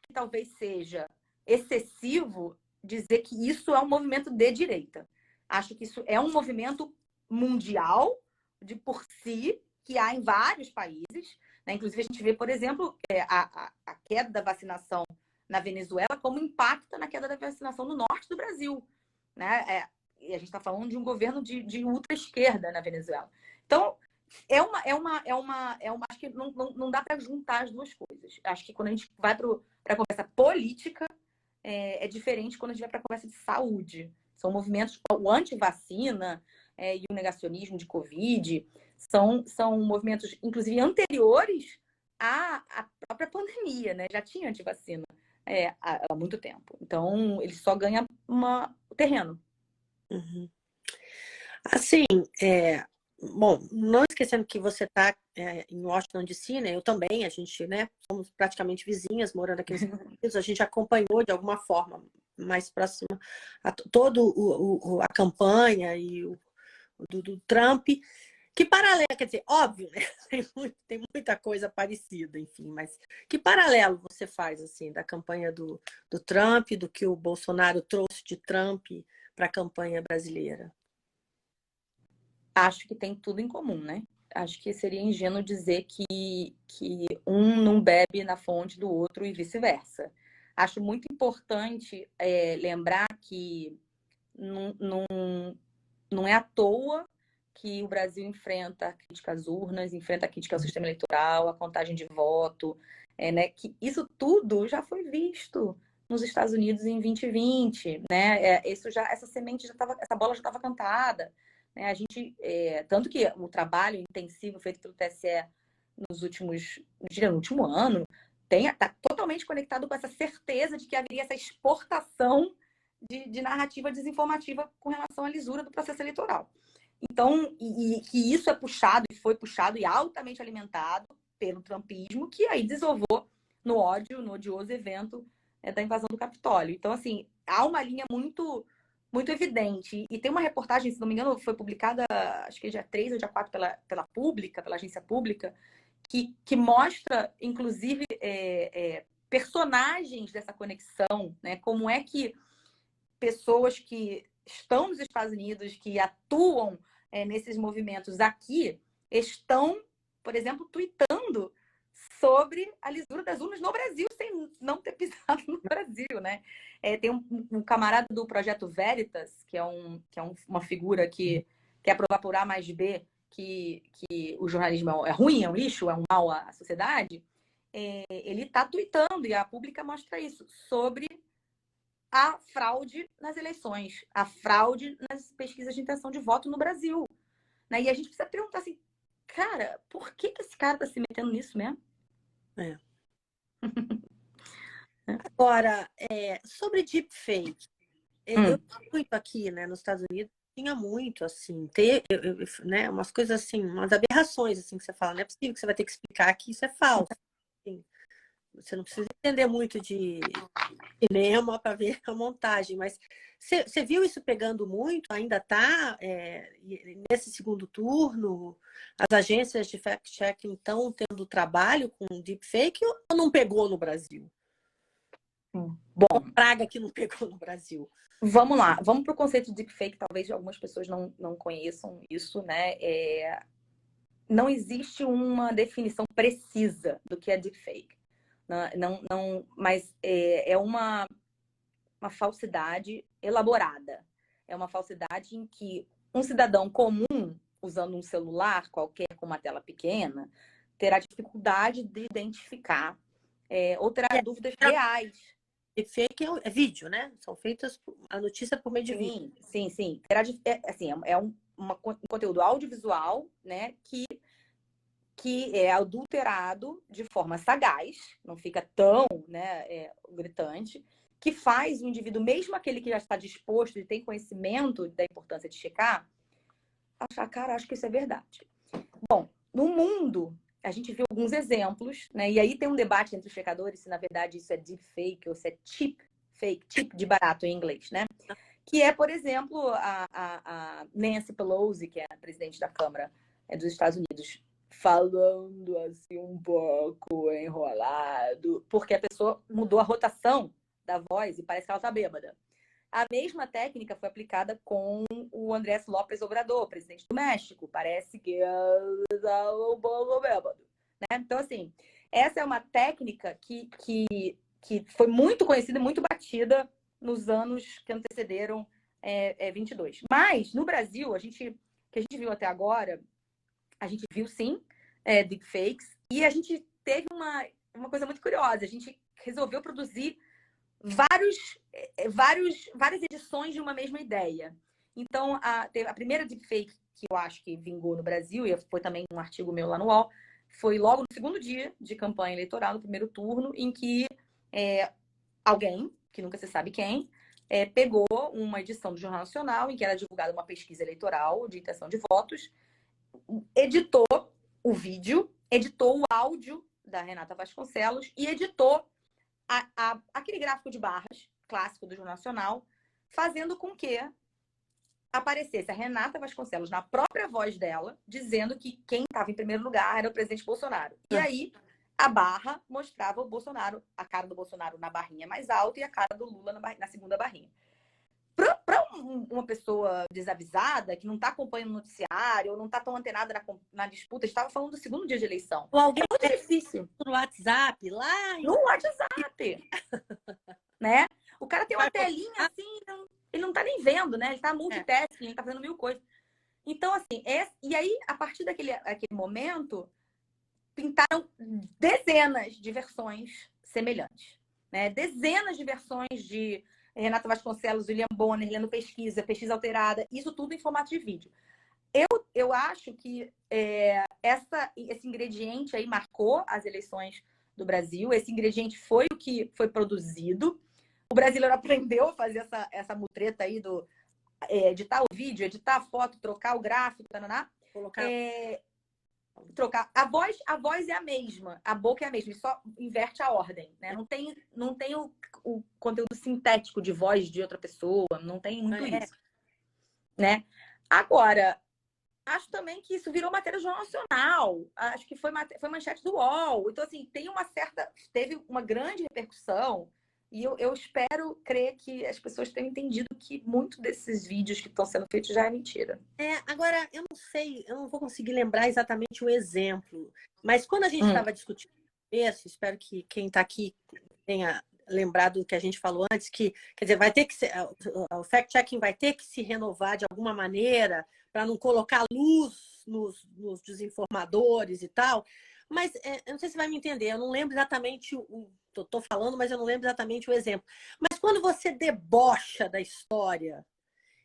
que talvez seja excessivo dizer que isso é um movimento de direita. Acho que isso é um movimento mundial, de por si, que há em vários países. Né? Inclusive, a gente vê, por exemplo, a queda da vacinação na Venezuela, como impacta na queda da vacinação no norte do Brasil. Né? E a gente está falando de um governo de ultra-esquerda na Venezuela. Então, acho que não dá para juntar as duas coisas. Acho que quando a gente vai para a conversa política, é diferente quando a gente vai para a conversa de saúde. São movimentos, o anti-vacina e o negacionismo de Covid são movimentos, inclusive, anteriores à própria pandemia, né? Já tinha anti-vacina há muito tempo. Então, ele só ganha o terreno. Uhum. Assim, bom, não esquecendo que você está em Washington DC, né? Eu também, a gente, né? Somos praticamente vizinhas, morando aqui nos Estados Unidos. A gente acompanhou de alguma forma mais próxima toda a campanha e do Trump. Que paralelo, quer dizer, óbvio, né? Tem muita coisa parecida, enfim, mas que paralelo você faz, assim, da campanha do Trump, do que o Bolsonaro trouxe de Trump para a campanha brasileira? Acho que tem tudo em comum, né? acho que seria ingênuo dizer que um não bebe na fonte do outro e vice-versa. Acho muito importante lembrar que não é à toa que o Brasil enfrenta a crítica às urnas, enfrenta a crítica ao sistema eleitoral, a contagem de voto, né? Que isso tudo já foi visto nos Estados Unidos em 2020, né? Essa semente essa bola já estava cantada, né? A gente, tanto que o trabalho intensivo feito pelo TSE no último ano, está totalmente conectado com essa certeza de que haveria essa exportação de narrativa desinformativa com relação à lisura do processo eleitoral. Então, e que isso é puxado, e foi puxado e altamente alimentado pelo trumpismo, que aí desovou no odioso evento da invasão do Capitólio. Então, assim, há uma linha muito, muito evidente. E tem uma reportagem, se não me engano, foi publicada, acho que dia 3 ou dia 4 pela Pública, pela agência pública, que mostra, inclusive, personagens dessa conexão, né? Como é que pessoas que estão nos Estados Unidos, que atuam nesses movimentos aqui, estão, por exemplo, tweetando sobre a lisura das urnas no Brasil, sem não ter pisado no Brasil, né? Tem um camarada do Projeto Veritas, que é uma figura que quer provar por A mais B que o jornalismo é ruim, é um lixo, é um mal à sociedade. Ele está tweetando, e a Pública mostra isso, sobre a fraude nas eleições, a fraude nas pesquisas de intenção de voto no Brasil. Né? E a gente precisa perguntar assim, cara, por que esse cara está se metendo nisso mesmo? Agora, sobre deepfake, eu muito aqui, né, nos Estados Unidos, tinha muito, assim, né, umas coisas assim, umas aberrações, assim, que você fala, não é possível que você vai ter que explicar que isso é falso. Assim, você não precisa entender muito de cinema para ver a montagem, mas você viu isso pegando muito? Ainda está nesse segundo turno? As agências de fact-checking estão tendo trabalho com deepfake ou não pegou no Brasil? Bom, uma praga que não pegou no Brasil. Vamos lá, vamos para o conceito de deepfake. Talvez algumas pessoas não conheçam isso, né? Não existe uma definição precisa do que é deepfake. Mas é uma falsidade elaborada. É uma falsidade em que um cidadão comum, usando um celular qualquer com uma tela pequena, terá dificuldade de identificar ou terá dúvidas reais. Deepfake é vídeo, né? São feitas a notícia por meio de vídeo. Sim. É um conteúdo audiovisual, né, que é adulterado de forma sagaz, não fica tão, né, gritante, que faz o indivíduo, mesmo aquele que já está disposto e tem conhecimento da importância de checar, achar, cara, acho que isso é verdade. Bom, no mundo, a gente viu alguns exemplos, né, e aí tem um debate entre os checadores se, na verdade, isso é deepfake ou se é cheap fake, cheap de barato em inglês, né? Que é, por exemplo, a Nancy Pelosi, que é a presidente da Câmara dos Estados Unidos, falando assim um pouco enrolado, porque a pessoa mudou a rotação da voz e parece que ela tá bêbada. A mesma técnica foi aplicada com o Andrés López Obrador, presidente do México. Parece que ele tá um pouco bêbado, né? Então, assim, essa é uma técnica que foi muito conhecida e muito batida nos anos que antecederam 22. Mas, no Brasil, que a gente viu até agora, a gente viu, sim, deepfakes, e a gente teve uma coisa muito curiosa. A gente resolveu produzir várias edições de uma mesma ideia. Então, a primeira deepfake que eu acho que vingou no Brasil, e foi também um artigo meu lá no UOL, foi logo no segundo dia de campanha eleitoral, no primeiro turno, em que alguém, que nunca se sabe quem, pegou uma edição do Jornal Nacional, em que era divulgada uma pesquisa eleitoral de intenção de votos, editou o vídeo, editou o áudio da Renata Vasconcelos e editou aquele gráfico de barras clássico do Jornal Nacional, fazendo com que aparecesse a Renata Vasconcelos na própria voz dela, dizendo que quem estava em primeiro lugar era o presidente Bolsonaro. E aí a barra mostrava o Bolsonaro, a cara do Bolsonaro na barrinha mais alta e a cara do Lula na segunda barrinha. Para uma pessoa desavisada, que não está acompanhando o noticiário, ou não está tão antenada na disputa, estava falando do segundo dia de eleição. Ou alguém É muito difícil. no WhatsApp, lá No WhatsApp, né? O cara tem uma telinha assim, ele não tá nem vendo, né? Ele tá multitasking, ele tá fazendo mil coisas. Então, assim, e aí, a partir aquele momento, pintaram dezenas de versões semelhantes, né? Dezenas de versões de Renata Vasconcelos, William Bonner, lendo pesquisa, pesquisa alterada, isso tudo em formato de vídeo. Eu acho que esse ingrediente aí marcou as eleições do Brasil, esse ingrediente foi o que foi produzido. O brasileiro aprendeu a fazer essa mutreta aí do editar o vídeo, editar a foto, trocar o gráfico, tananá. Trocar. A voz é a mesma, a boca é a mesma, ele só inverte a ordem, né? Não tem o conteúdo sintético de voz de outra pessoa, não tem muito isso, né? Agora, acho também que isso virou matéria do Jornal Nacional, acho que foi manchete do UOL, então assim, teve uma grande repercussão. E eu espero crer que as pessoas tenham entendido que muito desses vídeos que estão sendo feitos já é mentira. Agora, eu não sei, eu não vou conseguir lembrar exatamente o exemplo, mas quando a gente estava discutindo isso, espero que quem está aqui tenha lembrado do que a gente falou antes, que, quer dizer, vai ter que ser, o fact-checking vai ter que se renovar de alguma maneira para não colocar luz nos desinformadores e tal. Mas eu não sei se você vai me entender, eu não lembro exatamente estou falando, mas eu não lembro exatamente o exemplo. Mas quando você debocha da história,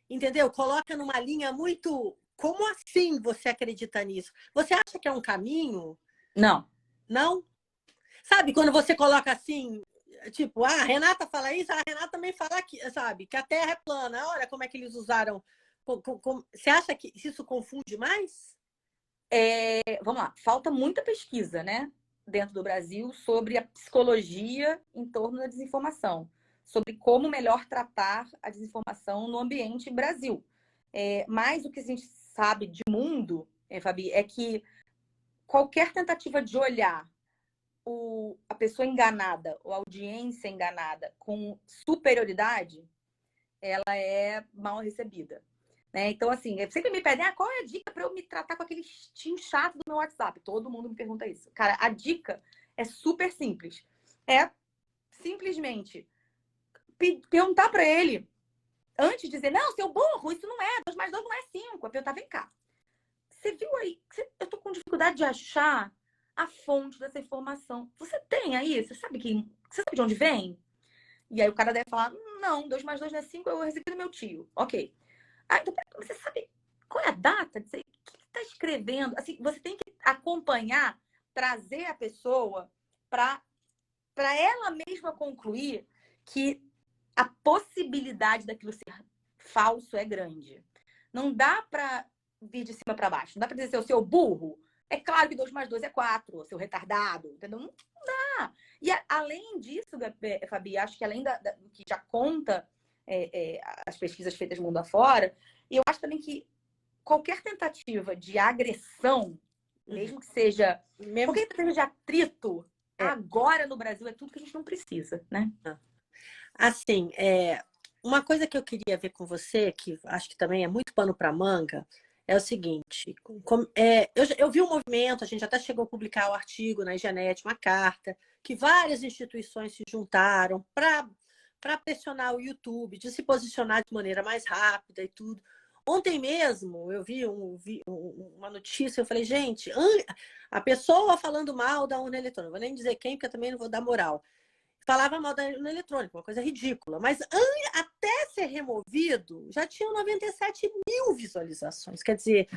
entendeu? Coloca numa linha muito... Como assim você acredita nisso? Você acha que é um caminho? Não. Não? Sabe, quando você coloca assim, tipo, a Renata fala isso, a Renata também fala que, sabe, que a Terra é plana. Olha como é que eles usaram. Você acha que isso confunde mais? Vamos lá, falta muita pesquisa, né, dentro do Brasil sobre a psicologia em torno da desinformação, sobre como melhor tratar a desinformação no ambiente Brasil. Mas o que a gente sabe de mundo, Fabi, é que qualquer tentativa de olhar a pessoa enganada ou a audiência enganada com superioridade, ela é mal recebida. Né? Então, assim, sempre me pedem qual é a dica para eu me tratar com aquele tio chato do meu WhatsApp. Todo mundo me pergunta isso. Cara, a dica é super simples. É simplesmente perguntar para ele, antes de dizer, não, seu burro, isso não é, 2 mais 2 não é 5. Eu perguntar, vem cá, você viu aí? Eu tô com dificuldade de achar a fonte dessa informação. Você tem aí? Você sabe de onde vem? E aí o cara deve falar, não, 2 mais 2 não é 5, eu recebi do meu tio. Ok. Então, você sabe qual é a data? O que está escrevendo? Assim, você tem que acompanhar, trazer a pessoa para ela mesma concluir que a possibilidade daquilo ser falso é grande. Não dá para vir de cima para baixo. Não dá para dizer, o seu burro, é claro que 2 mais 2 é 4, seu retardado, entendeu? Não dá. E além disso, Fabi, acho que além do que já conta as pesquisas feitas mundo afora, eu acho também que qualquer tentativa de agressão, mesmo que seja... Qualquer tentativa de atrito, agora no Brasil, é tudo que a gente não precisa, né? Assim, uma coisa que eu queria ver com você, que acho que também é muito pano para manga, é o seguinte, eu vi um movimento, a gente até chegou a publicar o artigo na Igenet, uma carta, que várias instituições se juntaram para pressionar o YouTube, de se posicionar de maneira mais rápida e tudo. Ontem mesmo eu vi uma notícia, eu falei, gente, a pessoa falando mal da urna eletrônica, não vou nem dizer quem, porque eu também não vou dar moral. Falava mal da urna eletrônica, uma coisa ridícula. Mas até ser removido, já tinham 97 mil visualizações. Quer dizer,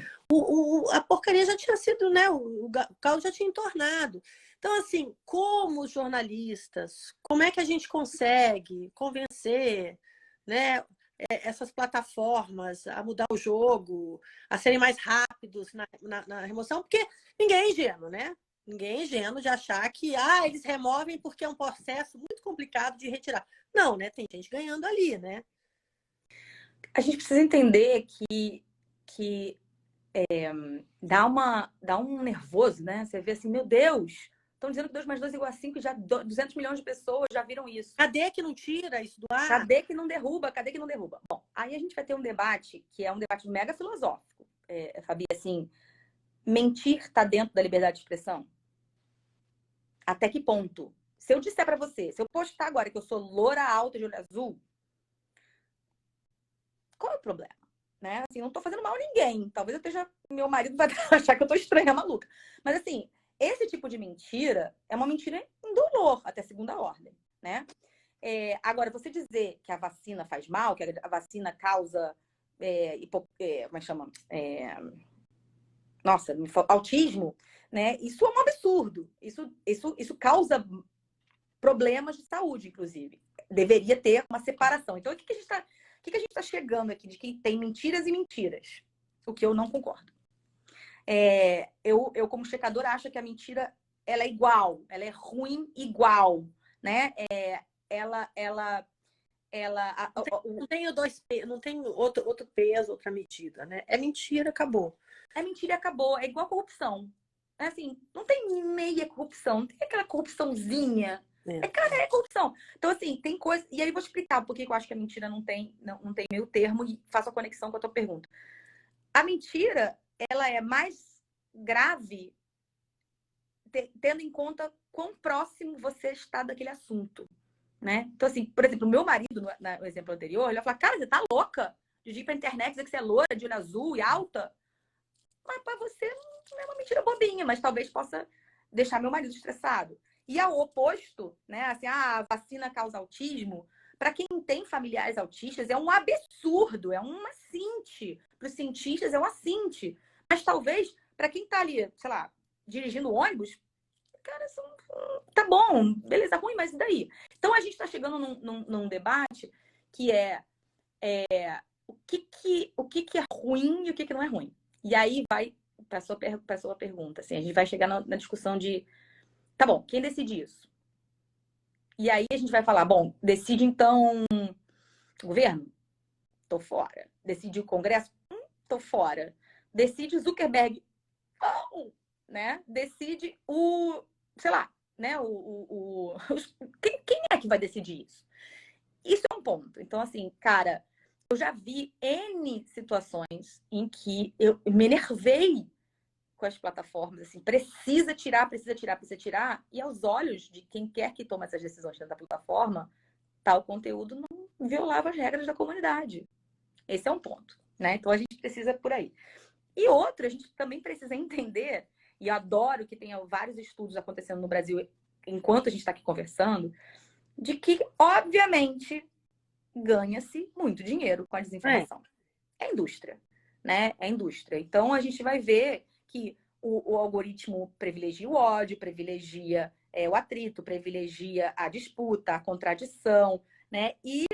a porcaria já tinha sido, né? O caldo já tinha entornado. Então, assim, como jornalistas, como é que a gente consegue convencer, né, essas plataformas a mudar o jogo, a serem mais rápidos na remoção? Porque ninguém é ingênuo, né? Ninguém é ingênuo de achar que eles removem porque é um processo muito complicado de retirar. Não, né? Tem gente ganhando ali, né? A gente precisa entender que dá um nervoso, né? Você vê assim, meu Deus, estão dizendo que 2 mais 2 é igual a 5 e já 200 milhões de pessoas já viram isso. Cadê que não tira isso do ar? Cadê que não derruba? Cadê que não derruba? Bom, aí a gente vai ter um debate que é um debate mega filosófico. Fabi, assim, mentir está dentro da liberdade de expressão? Até que ponto? Se eu disser para você, se eu postar agora que eu sou loura alta de olho azul, qual é o problema? Né? Assim, não tô fazendo mal a ninguém. Talvez eu esteja... Meu marido vai achar que eu tô estranha, maluca. Mas, assim, esse tipo de mentira é uma mentira indolor, até segunda ordem, né? Agora, você dizer que a vacina faz mal, que a vacina causa... como é que chama? Autismo, né? Isso é um absurdo. Isso causa problemas de saúde, inclusive. Deveria ter uma separação. Então, o que a gente está chegando aqui de que tem mentiras e mentiras? O que eu não concordo. Eu, como checadora, acho que a mentira ela é igual, ela é ruim igual, né? Não tem não tem outro peso, outra medida, né? É mentira, acabou. É mentira e acabou. É igual corrupção. É assim, não tem meia corrupção, não tem aquela corrupçãozinha. É corrupção. Então, assim, tem coisa. E aí eu vou explicar por que eu acho que a mentira não tem meio termo e faço a conexão com a tua pergunta. A mentira, ela é mais grave tendo em conta quão próximo você está daquele assunto, né? Então, assim, por exemplo, o meu marido, no exemplo anterior, ele vai falar, cara, você tá louca de ir pra internet dizer que você é loura, de olho azul e alta? Mas para você não é uma mentira bobinha, mas talvez possa deixar meu marido estressado. E ao oposto, né? Assim, a vacina causa autismo. Para quem tem familiares autistas, é um absurdo, é um assinte. Para os cientistas, é um assinte. Mas talvez, para quem está ali, sei lá, dirigindo ônibus, cara, tá bom, beleza, ruim, mas e daí? Então a gente está chegando num debate que o que é ruim e o que não é ruim. E aí vai para a sua pergunta. Assim, a gente vai chegar na discussão de, tá bom, quem decide isso? E aí a gente vai falar, bom, decide então o governo? Tô fora. Decide o Congresso? Tô fora. Decide o Zuckerberg? Não, né? Decide sei lá, né? Quem é que vai decidir isso? Isso é um ponto. Então, assim, cara, eu já vi N situações em que eu me enervei com as plataformas, assim, precisa tirar, e aos olhos de quem quer que tome essas decisões dentro da plataforma, tal conteúdo não violava as regras da comunidade. Esse é um ponto, né? Então a gente precisa por aí. E outro, a gente também precisa entender, e eu adoro que tenha vários estudos acontecendo no Brasil enquanto a gente está aqui conversando, de que, obviamente, ganha-se muito dinheiro com a desinformação. É indústria, né? É indústria. Então, a gente vai ver que o algoritmo privilegia o ódio, privilegia o atrito, privilegia a disputa, a contradição, né? E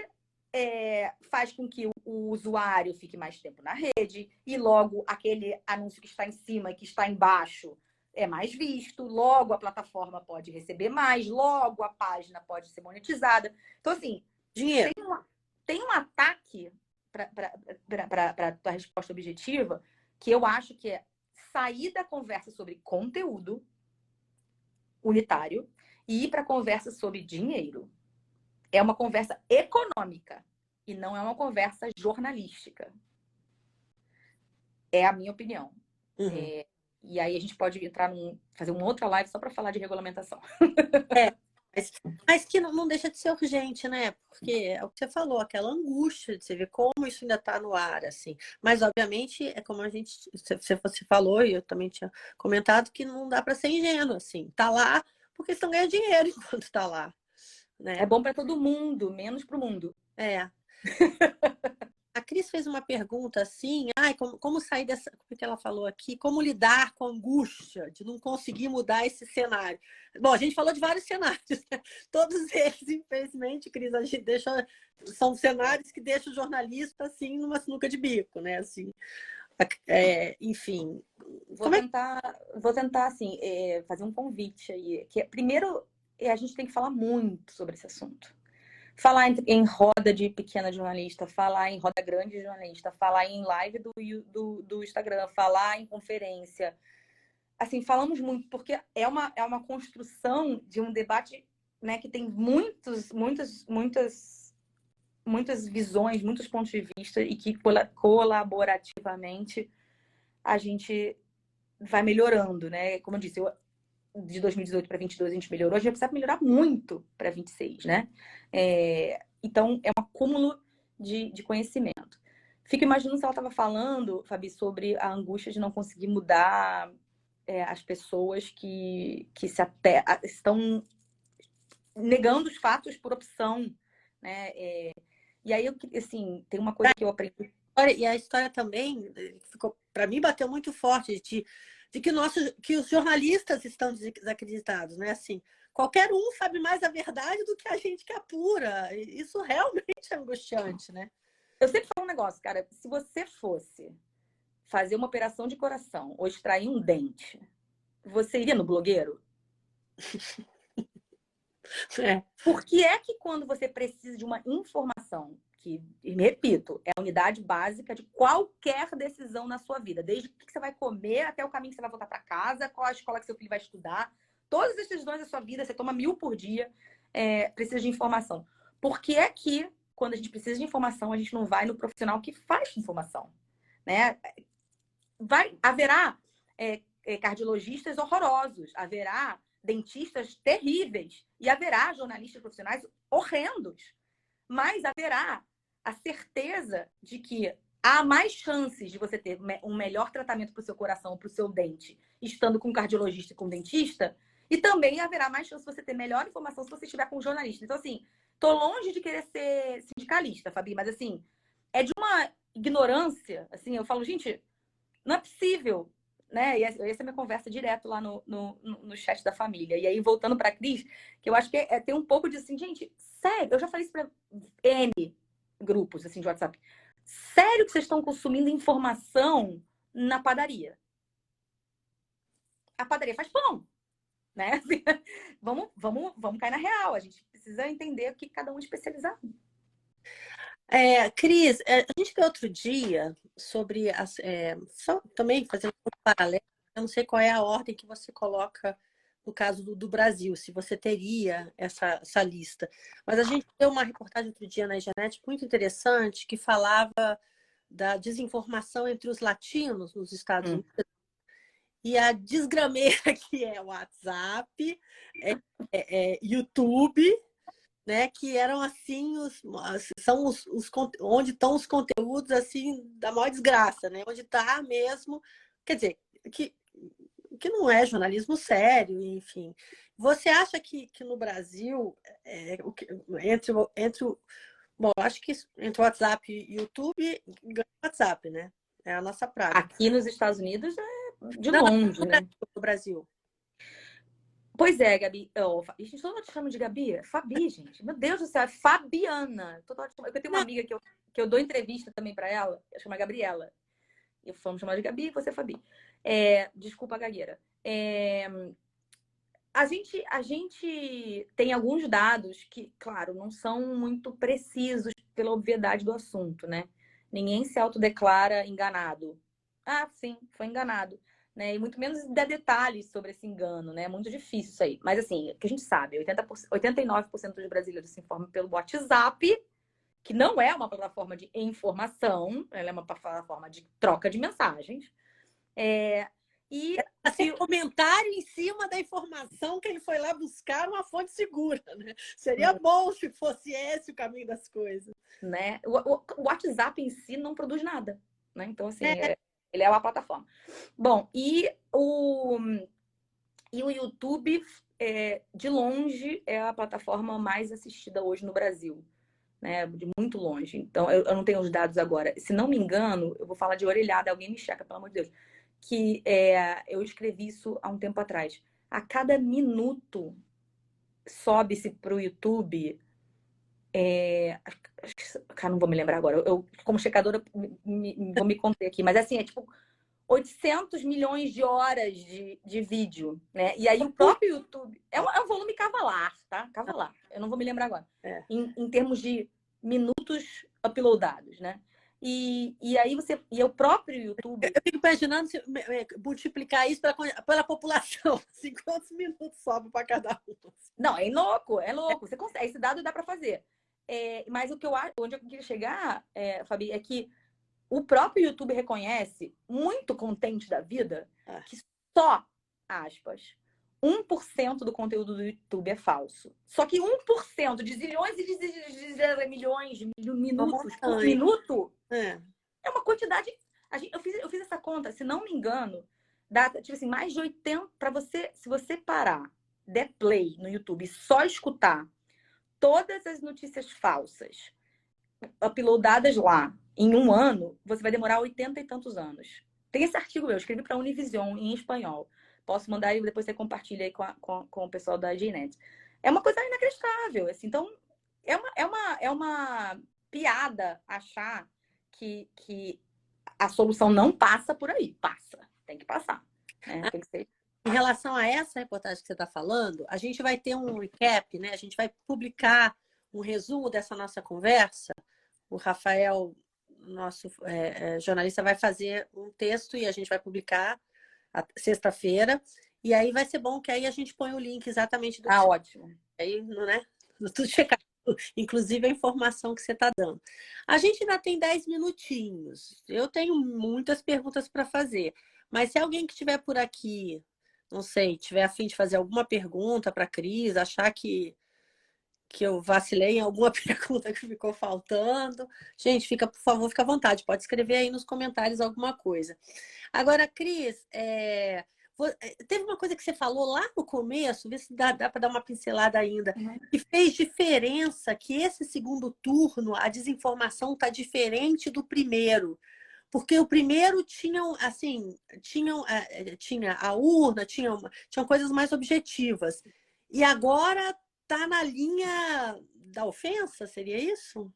faz com que o usuário fique mais tempo na rede e logo aquele anúncio que está em cima e que está embaixo é mais visto, logo a plataforma pode receber mais, logo a página pode ser monetizada. Então, assim, dinheiro. Tem um ataque para a tua resposta objetiva que eu acho que é sair da conversa sobre conteúdo unitário e ir para a conversa sobre dinheiro. É uma conversa econômica e não é uma conversa jornalística. É a minha opinião. Uhum. E aí a gente pode fazer uma outra live só para falar de regulamentação. Mas que não deixa de ser urgente, né? Porque é o que você falou, aquela angústia de você ver como isso ainda está no ar, assim. Mas, obviamente, é como você falou, e eu também tinha comentado, que não dá para ser ingênuo, assim. Tá lá porque estão ganhando dinheiro enquanto está lá, né? É bom para todo mundo, menos para o mundo. A Cris fez uma pergunta assim, como sair dessa, como que ela falou aqui, como lidar com a angústia de não conseguir mudar esse cenário. Bom, a gente falou de vários cenários, né? Todos eles, infelizmente, Cris, a gente são cenários que deixam o jornalista assim numa sinuca de bico, né? Assim, enfim. Vou tentar assim, fazer um convite aí, que primeiro a gente tem que falar muito sobre esse assunto. Falar em roda de pequena jornalista, falar em roda grande de jornalista, falar em live do Instagram, falar em conferência. Assim, falamos muito, porque é uma construção de um debate, né, que tem muitas muitas visões, muitos pontos de vista e que colaborativamente a gente vai melhorando, né? Como eu disse, de 2018 para 2022 a gente melhorou, a gente precisa melhorar muito para 26, né? Então, é um acúmulo de conhecimento. Fico imaginando se ela estava falando, Fabi, sobre a angústia de não conseguir mudar as pessoas que estão negando os fatos por opção, né? E aí, assim, tem uma coisa que eu aprendi. E a história também, para mim, bateu muito forte de que os jornalistas estão desacreditados, né? Assim, qualquer um sabe mais a verdade do que a gente que apura. Isso realmente é angustiante, né? Eu sempre falo um negócio, cara. Se você fosse fazer uma operação de coração ou extrair um dente, você iria no blogueiro? Por que é que quando você precisa de uma informação, que, repito, é a unidade básica de qualquer decisão na sua vida, desde o que você vai comer até o caminho que você vai voltar para casa, qual a escola que seu filho vai estudar, todas as decisões da sua vida, você toma 1000 por dia, precisa de informação. Por que é que, quando a gente precisa de informação, a gente não vai no profissional que faz informação? Né? Haverá cardiologistas horrorosos, haverá dentistas terríveis e haverá jornalistas profissionais horrendos, mas haverá a certeza de que há mais chances de você ter um melhor tratamento para o seu coração, para o seu dente, estando com um cardiologista e com um dentista, e também haverá mais chance de você ter melhor informação se você estiver com um jornalista. Então, assim, tô longe de querer ser sindicalista, Fabi, mas, assim, é de uma ignorância, assim, eu falo, gente, não é possível, né? E essa é a minha conversa direto lá no chat da família. E aí, voltando para a Cris, que eu acho que tem um pouco de assim, gente, sério, eu já falei isso para N grupos assim, de WhatsApp. Sério que vocês estão consumindo informação na padaria? A padaria faz pão, né? Assim, vamos cair na real. A gente precisa entender o que cada um é especializado. Cris, a gente viu outro dia sobre só também fazendo um paralelo, eu não sei qual é a ordem que você coloca no caso do Brasil, se você teria essa lista. Mas a gente deu uma reportagem outro dia na internet muito interessante que falava da desinformação entre os latinos nos Estados Unidos e a desgrameira que é o WhatsApp, YouTube, né, que eram assim são onde estão os conteúdos assim da maior desgraça, né, onde está mesmo, quer dizer, que não é jornalismo sério, enfim. Você acha que no Brasil bom, acho que entre o WhatsApp e o YouTube ganha o WhatsApp, né? É a nossa prática. Aqui nos Estados Unidos é de longe, né? No Brasil. Pois é, Gabi. Gente, todo mundo te chama de Gabi? É Fabi, gente. Meu Deus do céu, é Fabiana. Eu tenho uma amiga que eu dou entrevista também para ela, ela chama Gabriela. Eu vamos chamar de Gabi e você é Fabi. Desculpa a gagueira. A gente tem alguns dados que, claro, não são muito precisos pela obviedade do assunto, né? Ninguém se autodeclara enganado. Ah, sim, foi enganado. Né? E muito menos dá detalhes sobre esse engano, né? É muito difícil isso aí. Mas, assim, o que a gente sabe, 89% dos brasileiros se informam pelo WhatsApp, que não é uma plataforma de informação, ela é uma plataforma de troca de mensagens. E assim, comentário em cima da informação que ele foi lá buscar uma fonte segura, né? Seria bom se fosse esse o caminho das coisas. Né? O WhatsApp em si não produz nada, né? Então, assim, ele é uma plataforma. Bom, e o YouTube, de longe, é a plataforma mais assistida hoje no Brasil, né? De muito longe. Então, eu não tenho os dados agora. Se não me engano, eu vou falar de orelhada, alguém me checa, pelo amor de Deus. Que eu escrevi isso há um tempo atrás. A cada minuto sobe-se para o YouTube. Cara, não vou me lembrar agora. Eu como checadora, vou me conter aqui. Mas assim, é tipo 800 milhões de horas de vídeo, né? E aí o próprio YouTube... É um volume cavalar, tá? Cavalar. Eu não vou me lembrar agora. Em termos de minutos uploadados, né? E aí o próprio YouTube... Eu fico imaginando se multiplicar isso pela população. Assim, quantos minutos sobe para cada um? Não, é louco, é louco. Você consegue, esse dado dá para fazer. Mas o que eu acho, onde eu queria chegar, Fabi, é que o próprio YouTube reconhece, muito contente da vida, que só, aspas, 1% do conteúdo do YouTube é falso. Só que 1% de zilhões e de milhões de minutos por minuto é uma quantidade. Eu fiz essa conta, se não me engano, dá tipo assim, mais de 80. Se você parar, der play no YouTube e só escutar todas as notícias falsas uploadadas lá em um ano, você vai demorar 80 e tantos anos. Tem esse artigo eu escrevi para a Univision em espanhol. Posso mandar e depois você compartilha aí com o pessoal da Gnet. É uma coisa inacreditável. Assim, então, é uma piada achar que a solução não passa por aí. Passa. Tem que passar. Né? Tem que ser. Em relação a essa reportagem que você está falando, a gente vai ter um recap, né? A gente vai publicar um resumo dessa nossa conversa. O Rafael, nosso jornalista, vai fazer um texto e a gente vai publicar sexta-feira. E aí vai ser bom que aí a gente põe o link exatamente do ótimo. Aí, né? Tudo checado, inclusive a informação que você está dando. A gente ainda tem 10 minutinhos. Eu tenho muitas perguntas para fazer. Mas se alguém que estiver por aqui, não sei, tiver a fim de fazer alguma pergunta para a Cris, achar que eu vacilei em alguma pergunta que ficou faltando, gente, por favor, fica à vontade. Pode escrever aí nos comentários alguma coisa. Agora, Cris, teve uma coisa que você falou lá no começo, vê se dá para dar uma pincelada ainda, que fez diferença, que esse segundo turno, a desinformação está diferente do primeiro. Porque o primeiro tinha a urna, tinham coisas mais objetivas. E agora está na linha da ofensa, seria isso?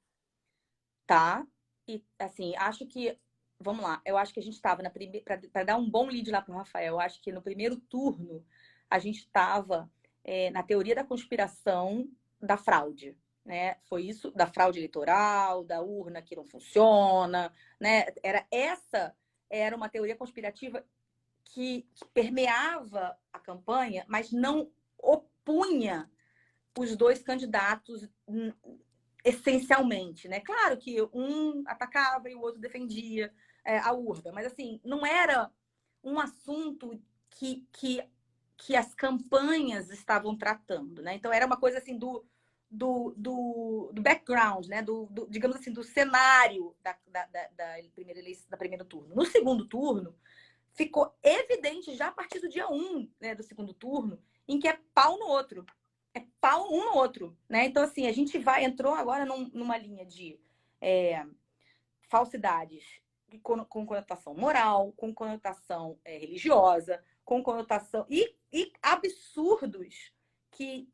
Tá. E, assim, acho que... Vamos lá. Eu acho que a gente estava para dar um bom lead lá para o Rafael, eu acho que no primeiro turno a gente estava na teoria da conspiração da fraude. Né? Foi isso, da fraude eleitoral, da urna que não funciona, né? Era uma teoria conspirativa que permeava a campanha, mas não opunha os dois candidatos essencialmente, né? Claro que um atacava e o outro defendia a urna, mas assim, não era um assunto que as campanhas estavam tratando, né? Então era uma coisa assim do background, né? Digamos assim, do cenário da primeiro turno. No segundo turno, ficou evidente já a partir do dia 1, né, do segundo turno, em que é pau no outro. É pau um no outro, né? Então, assim, a gente entrou agora numa linha de falsidades com conotação moral, com conotação religiosa, com conotação... E absurdos que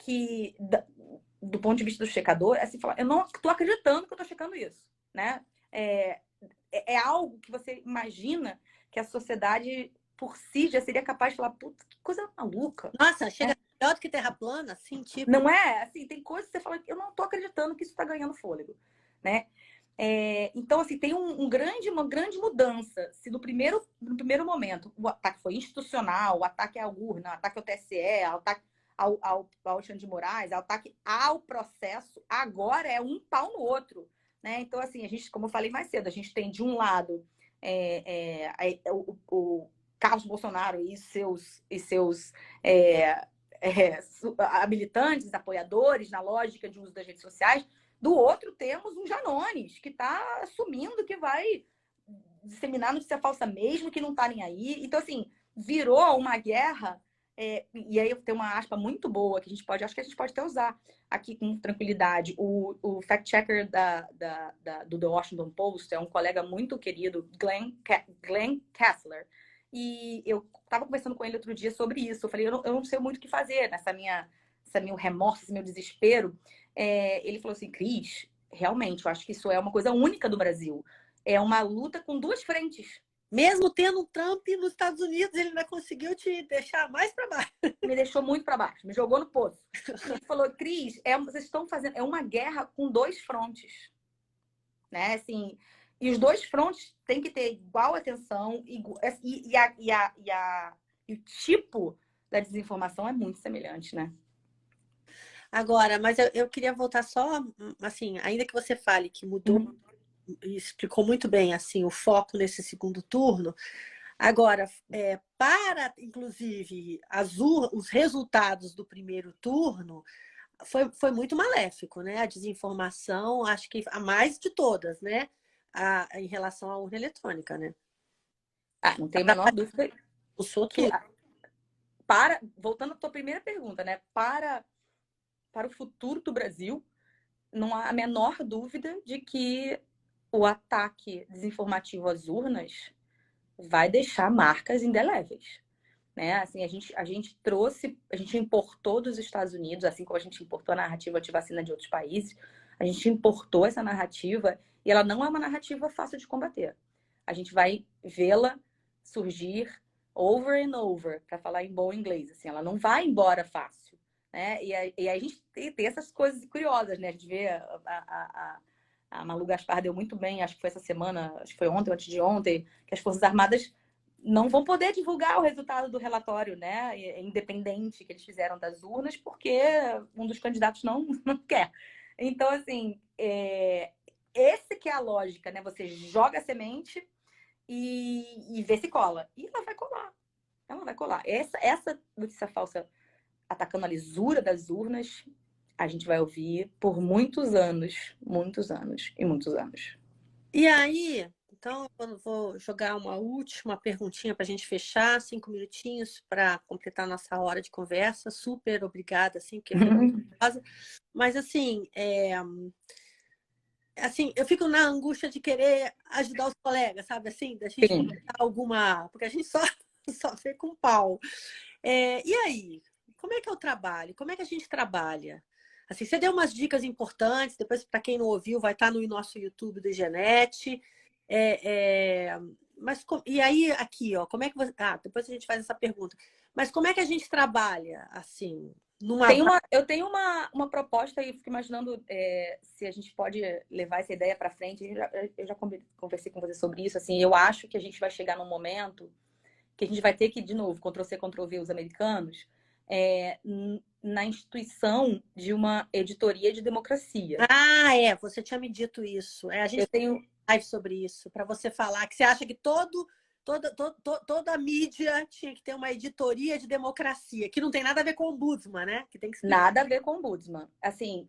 do ponto de vista do checador, assim, falar, eu não estou acreditando que eu estou checando isso, né? É algo que você imagina que a sociedade por si já seria capaz de falar, puta, que coisa maluca. Nossa, chega pior do que terra plana, assim, tipo... Não é? Assim, tem coisas que você fala, eu não estou acreditando que isso está ganhando fôlego, né? Então, assim, tem uma grande mudança. Se no primeiro momento o ataque foi institucional, o ataque à urna, o ataque ao TSE, o ataque ao Alexandre de Moraes, o ataque ao processo, agora é um pau no outro, né? Então, assim, a gente, como eu falei mais cedo, a gente tem de um lado o Carlos Bolsonaro e seus militantes, apoiadores, na lógica de uso das redes sociais. Do outro, temos um Janones, que está assumindo que vai disseminar notícia falsa mesmo, que não está nem aí. Então, assim, virou uma guerra. E aí tem uma aspa muito boa que acho que a gente pode até usar aqui com tranquilidade. O fact-checker do The Washington Post é um colega muito querido, Glenn Kessler. E eu estava conversando com ele outro dia sobre isso. Eu falei, eu não sei muito o que fazer nessa meu remorso, esse meu desespero. Ele falou assim, Cris, realmente, eu acho que isso é uma coisa única do Brasil. É uma luta com duas frentes. Mesmo tendo um Trump nos Estados Unidos, ele ainda conseguiu te deixar mais para baixo. Me deixou muito para baixo, me jogou no poço. Ele falou, Cris, vocês estão fazendo... É uma guerra com dois frontes. Né? Assim, e os dois frontes têm que ter igual atenção e o tipo da desinformação é muito semelhante, né? Agora, mas eu queria voltar só, assim, ainda que você fale que mudou e explicou muito bem, assim, o foco nesse segundo turno. Agora, para, inclusive, os resultados do primeiro turno, foi muito maléfico, né? A desinformação, acho que a mais de todas, né? Em relação à urna eletrônica, né? Não tem a menor dúvida Puxou que, tudo. voltando à tua primeira pergunta, né? Para o futuro do Brasil, não há a menor dúvida de que o ataque desinformativo às urnas vai deixar marcas indeléveis, né? Assim, a gente importou dos Estados Unidos, assim como a gente importou a narrativa antivacina de outros países, a gente importou essa narrativa e ela não é uma narrativa fácil de combater. A gente vai vê-la surgir over and over, para falar em bom inglês, assim, ela não vai embora fácil, né? E aí a gente tem essas coisas curiosas, né? A gente vê a Malu Gaspar deu muito bem, acho que foi essa semana, acho que foi ontem ou antes de ontem, que as Forças Armadas não vão poder divulgar o resultado do relatório, né, independente que eles fizeram das urnas, porque um dos candidatos não quer. Então, assim, esse que é a lógica, né? Você joga a semente e vê se cola. E ela vai colar. Ela vai colar. Essa notícia falsa atacando a lisura das urnas, a gente vai ouvir por muitos anos e muitos anos. E aí, então, eu vou jogar uma última perguntinha para a gente fechar, 5 minutinhos para completar nossa hora de conversa. Super obrigada, assim, porque foi muito curiosa. Mas, assim, eu fico na angústia de querer ajudar os colegas, sabe? Assim, da gente Sim. colocar alguma... Porque a gente só vê com pau. E aí, como é que é o trabalho? Como é que a gente trabalha? Assim, você deu umas dicas importantes, depois, para quem não ouviu, vai estar no nosso YouTube do Genete. Mas, e aí, aqui, ó, como é que você... depois a gente faz essa pergunta. Mas como é que a gente trabalha, assim, Eu tenho uma proposta e fico imaginando se a gente pode levar essa ideia para frente. Eu já conversei com você sobre isso. Assim, eu acho que a gente vai chegar num momento que a gente vai ter que, de novo, Ctrl-C, Ctrl-V os americanos, na instituição de uma editoria de democracia. Você tinha me dito isso. A gente Eu tenho live sobre isso, para você falar que você acha que toda a mídia tinha que ter uma editoria de democracia, que não tem nada a ver com o ombudsman, né? Que tem que explicar. nada a ver com o ombudsman. Assim,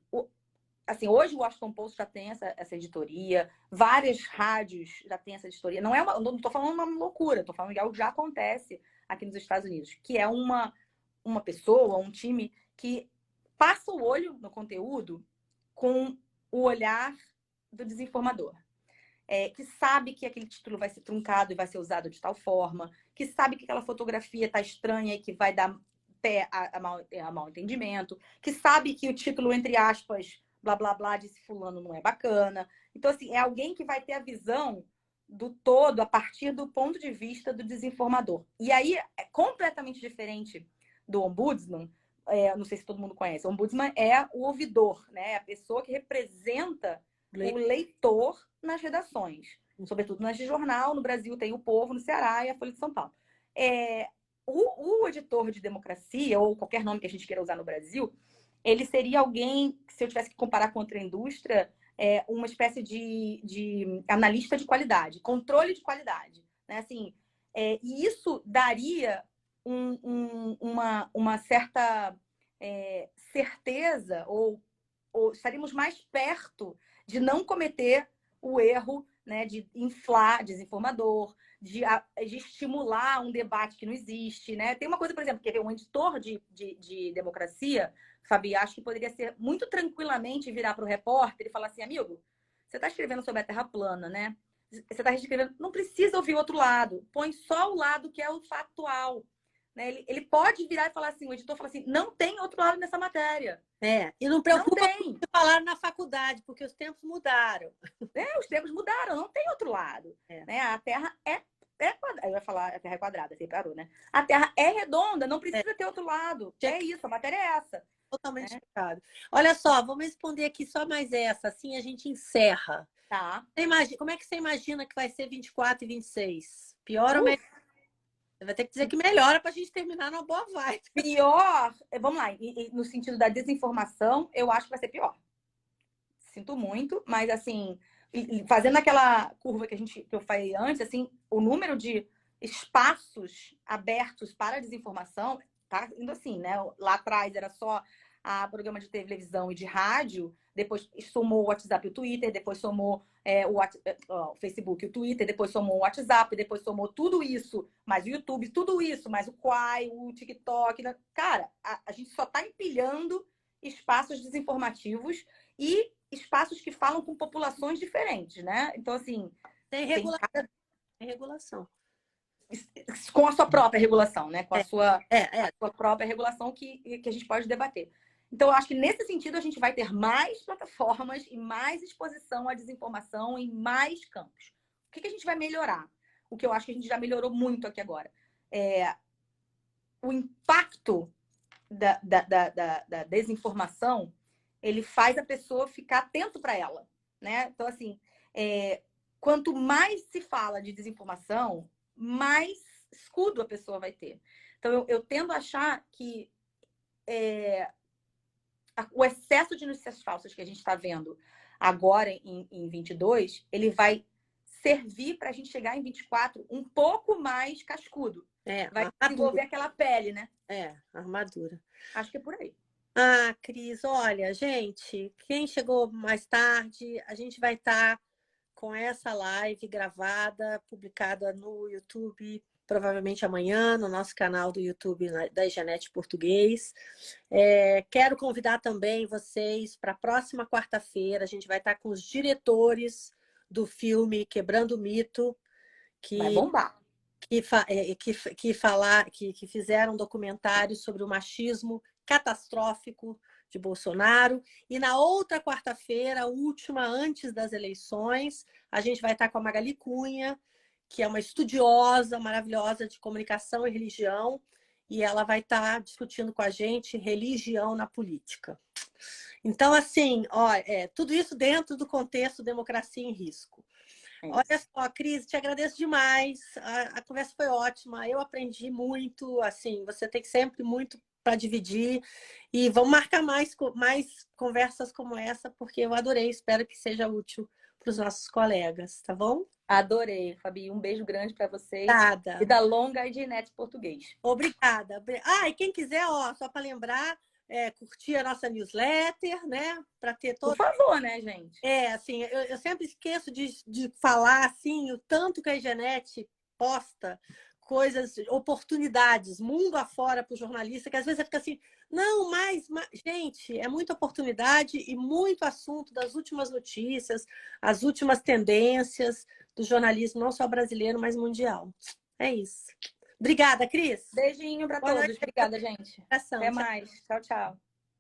hoje o Washington Post já tem essa editoria, várias rádios já têm essa editoria. Não estou falando uma loucura, estou falando de algo que já acontece aqui nos Estados Unidos, que é uma pessoa, um time que passa o olho no conteúdo com o olhar do desinformador. Que sabe que aquele título vai ser truncado e vai ser usado de tal forma, que sabe que aquela fotografia está estranha e que vai dar pé a mal entendimento, que sabe que o título, entre aspas, blá, blá, blá, disse fulano não é bacana. Então, assim, é alguém que vai ter a visão do todo a partir do ponto de vista do desinformador. E aí, é completamente diferente do ombudsman. Não sei se todo mundo conhece. O ombudsman é o ouvidor, né? É a pessoa que representa o leitor nas redações, sobretudo nas de jornal. No Brasil tem o Povo, no Ceará, e a Folha de São Paulo. O editor de democracia, ou qualquer nome que a gente queira usar no Brasil, ele seria alguém, se eu tivesse que comparar com outra indústria, uma espécie de analista de qualidade, controle de qualidade, né? Assim, e isso daria uma certa certeza, ou estaríamos mais perto de não cometer o erro, né, de inflar desinformador, de estimular um debate que não existe, né? Tem uma coisa, por exemplo, que um editor de democracia, Fabi, acho que poderia ser muito tranquilamente virar para o repórter e falar assim, amigo, você está escrevendo sobre a Terra plana, né? Você está escrevendo, não precisa ouvir o outro lado, põe só o lado que é o factual. Né? Ele pode virar e falar assim, o editor fala assim, não tem outro lado nessa matéria. E não preocupa com o que falaram na faculdade, porque os tempos mudaram. Os tempos mudaram, não tem outro lado. Né? A Terra é quadrada. Eu ia falar a Terra é quadrada, você parou, né? A Terra é redonda, não precisa ter outro lado. É isso, a matéria é essa. Totalmente errado. Olha só, vamos responder aqui só mais essa, assim a gente encerra. Tá. Como é que você imagina que vai ser 24 e 26? Pior ou melhor? Você vai ter que dizer que melhora para a gente terminar numa boa vibe. Pior, vamos lá, no sentido da desinformação, eu acho que vai ser pior. Sinto muito, mas assim, fazendo aquela curva que eu falei antes, assim, o número de espaços abertos para a desinformação tá indo assim, né? Lá atrás era só a programa de televisão e de rádio, depois somou o WhatsApp e o Twitter, depois somou o Facebook e o Twitter, depois somou o WhatsApp, depois somou tudo isso, mais o YouTube, tudo isso, mais o Quai, o TikTok. Né? Cara, a gente só está empilhando espaços desinformativos e espaços que falam com populações diferentes, né? Então, assim... Tem regulação. Com a sua própria regulação, né? Com a sua sua própria regulação que a gente pode debater. Então, eu acho que nesse sentido a gente vai ter mais plataformas e mais exposição à desinformação em mais campos. O que a gente vai melhorar? O que eu acho que a gente já melhorou muito aqui agora. O impacto da desinformação, ele faz a pessoa ficar atento para ela, né? Então, assim, quanto mais se fala de desinformação, mais escudo a pessoa vai ter. Então, eu tendo a achar que o excesso de notícias falsas que a gente está vendo agora em 22, ele vai servir para a gente chegar em 24 um pouco mais cascudo. Vai desenvolver aquela pele, né? Armadura. Acho que é por aí. Ah, Cris, olha, gente, quem chegou mais tarde, a gente vai estar com essa live gravada, publicada no YouTube, provavelmente amanhã, no nosso canal do YouTube da Janete Português. Quero convidar também vocês para a próxima quarta-feira. A gente vai estar com os diretores do filme Quebrando o Mito, vai bombar. Que fizeram um documentário sobre o machismo catastrófico de Bolsonaro. E na outra quarta-feira, última antes das eleições, a gente vai estar com a Magali Cunha, que é uma estudiosa maravilhosa de comunicação e religião, e ela vai estar discutindo com a gente religião na política. Então, assim, tudo isso dentro do contexto Democracia em Risco. Olha só, Cris, te agradeço demais. A conversa foi ótima. Eu aprendi muito. Assim, você tem sempre muito para dividir. E vamos marcar mais conversas como essa, porque eu adorei. Espero que seja útil para os nossos colegas, tá bom? Adorei, Fabi. Um beijo grande para vocês. Obrigada. Vida longa e de Janete Português. Obrigada. E quem quiser, só para lembrar, curtir a nossa newsletter, né? Para ter todo... Por favor, né, gente? Assim, eu sempre esqueço de falar, assim, o tanto que a Janete posta coisas, oportunidades, mundo afora para o jornalista, que às vezes você fica assim, não, mas, gente, é muita oportunidade e muito assunto das últimas notícias, as últimas tendências do jornalismo, não só brasileiro, mas mundial. É isso. Obrigada, Cris. Beijinho para todos. Obrigada, gente. Até mais. Tchau, tchau.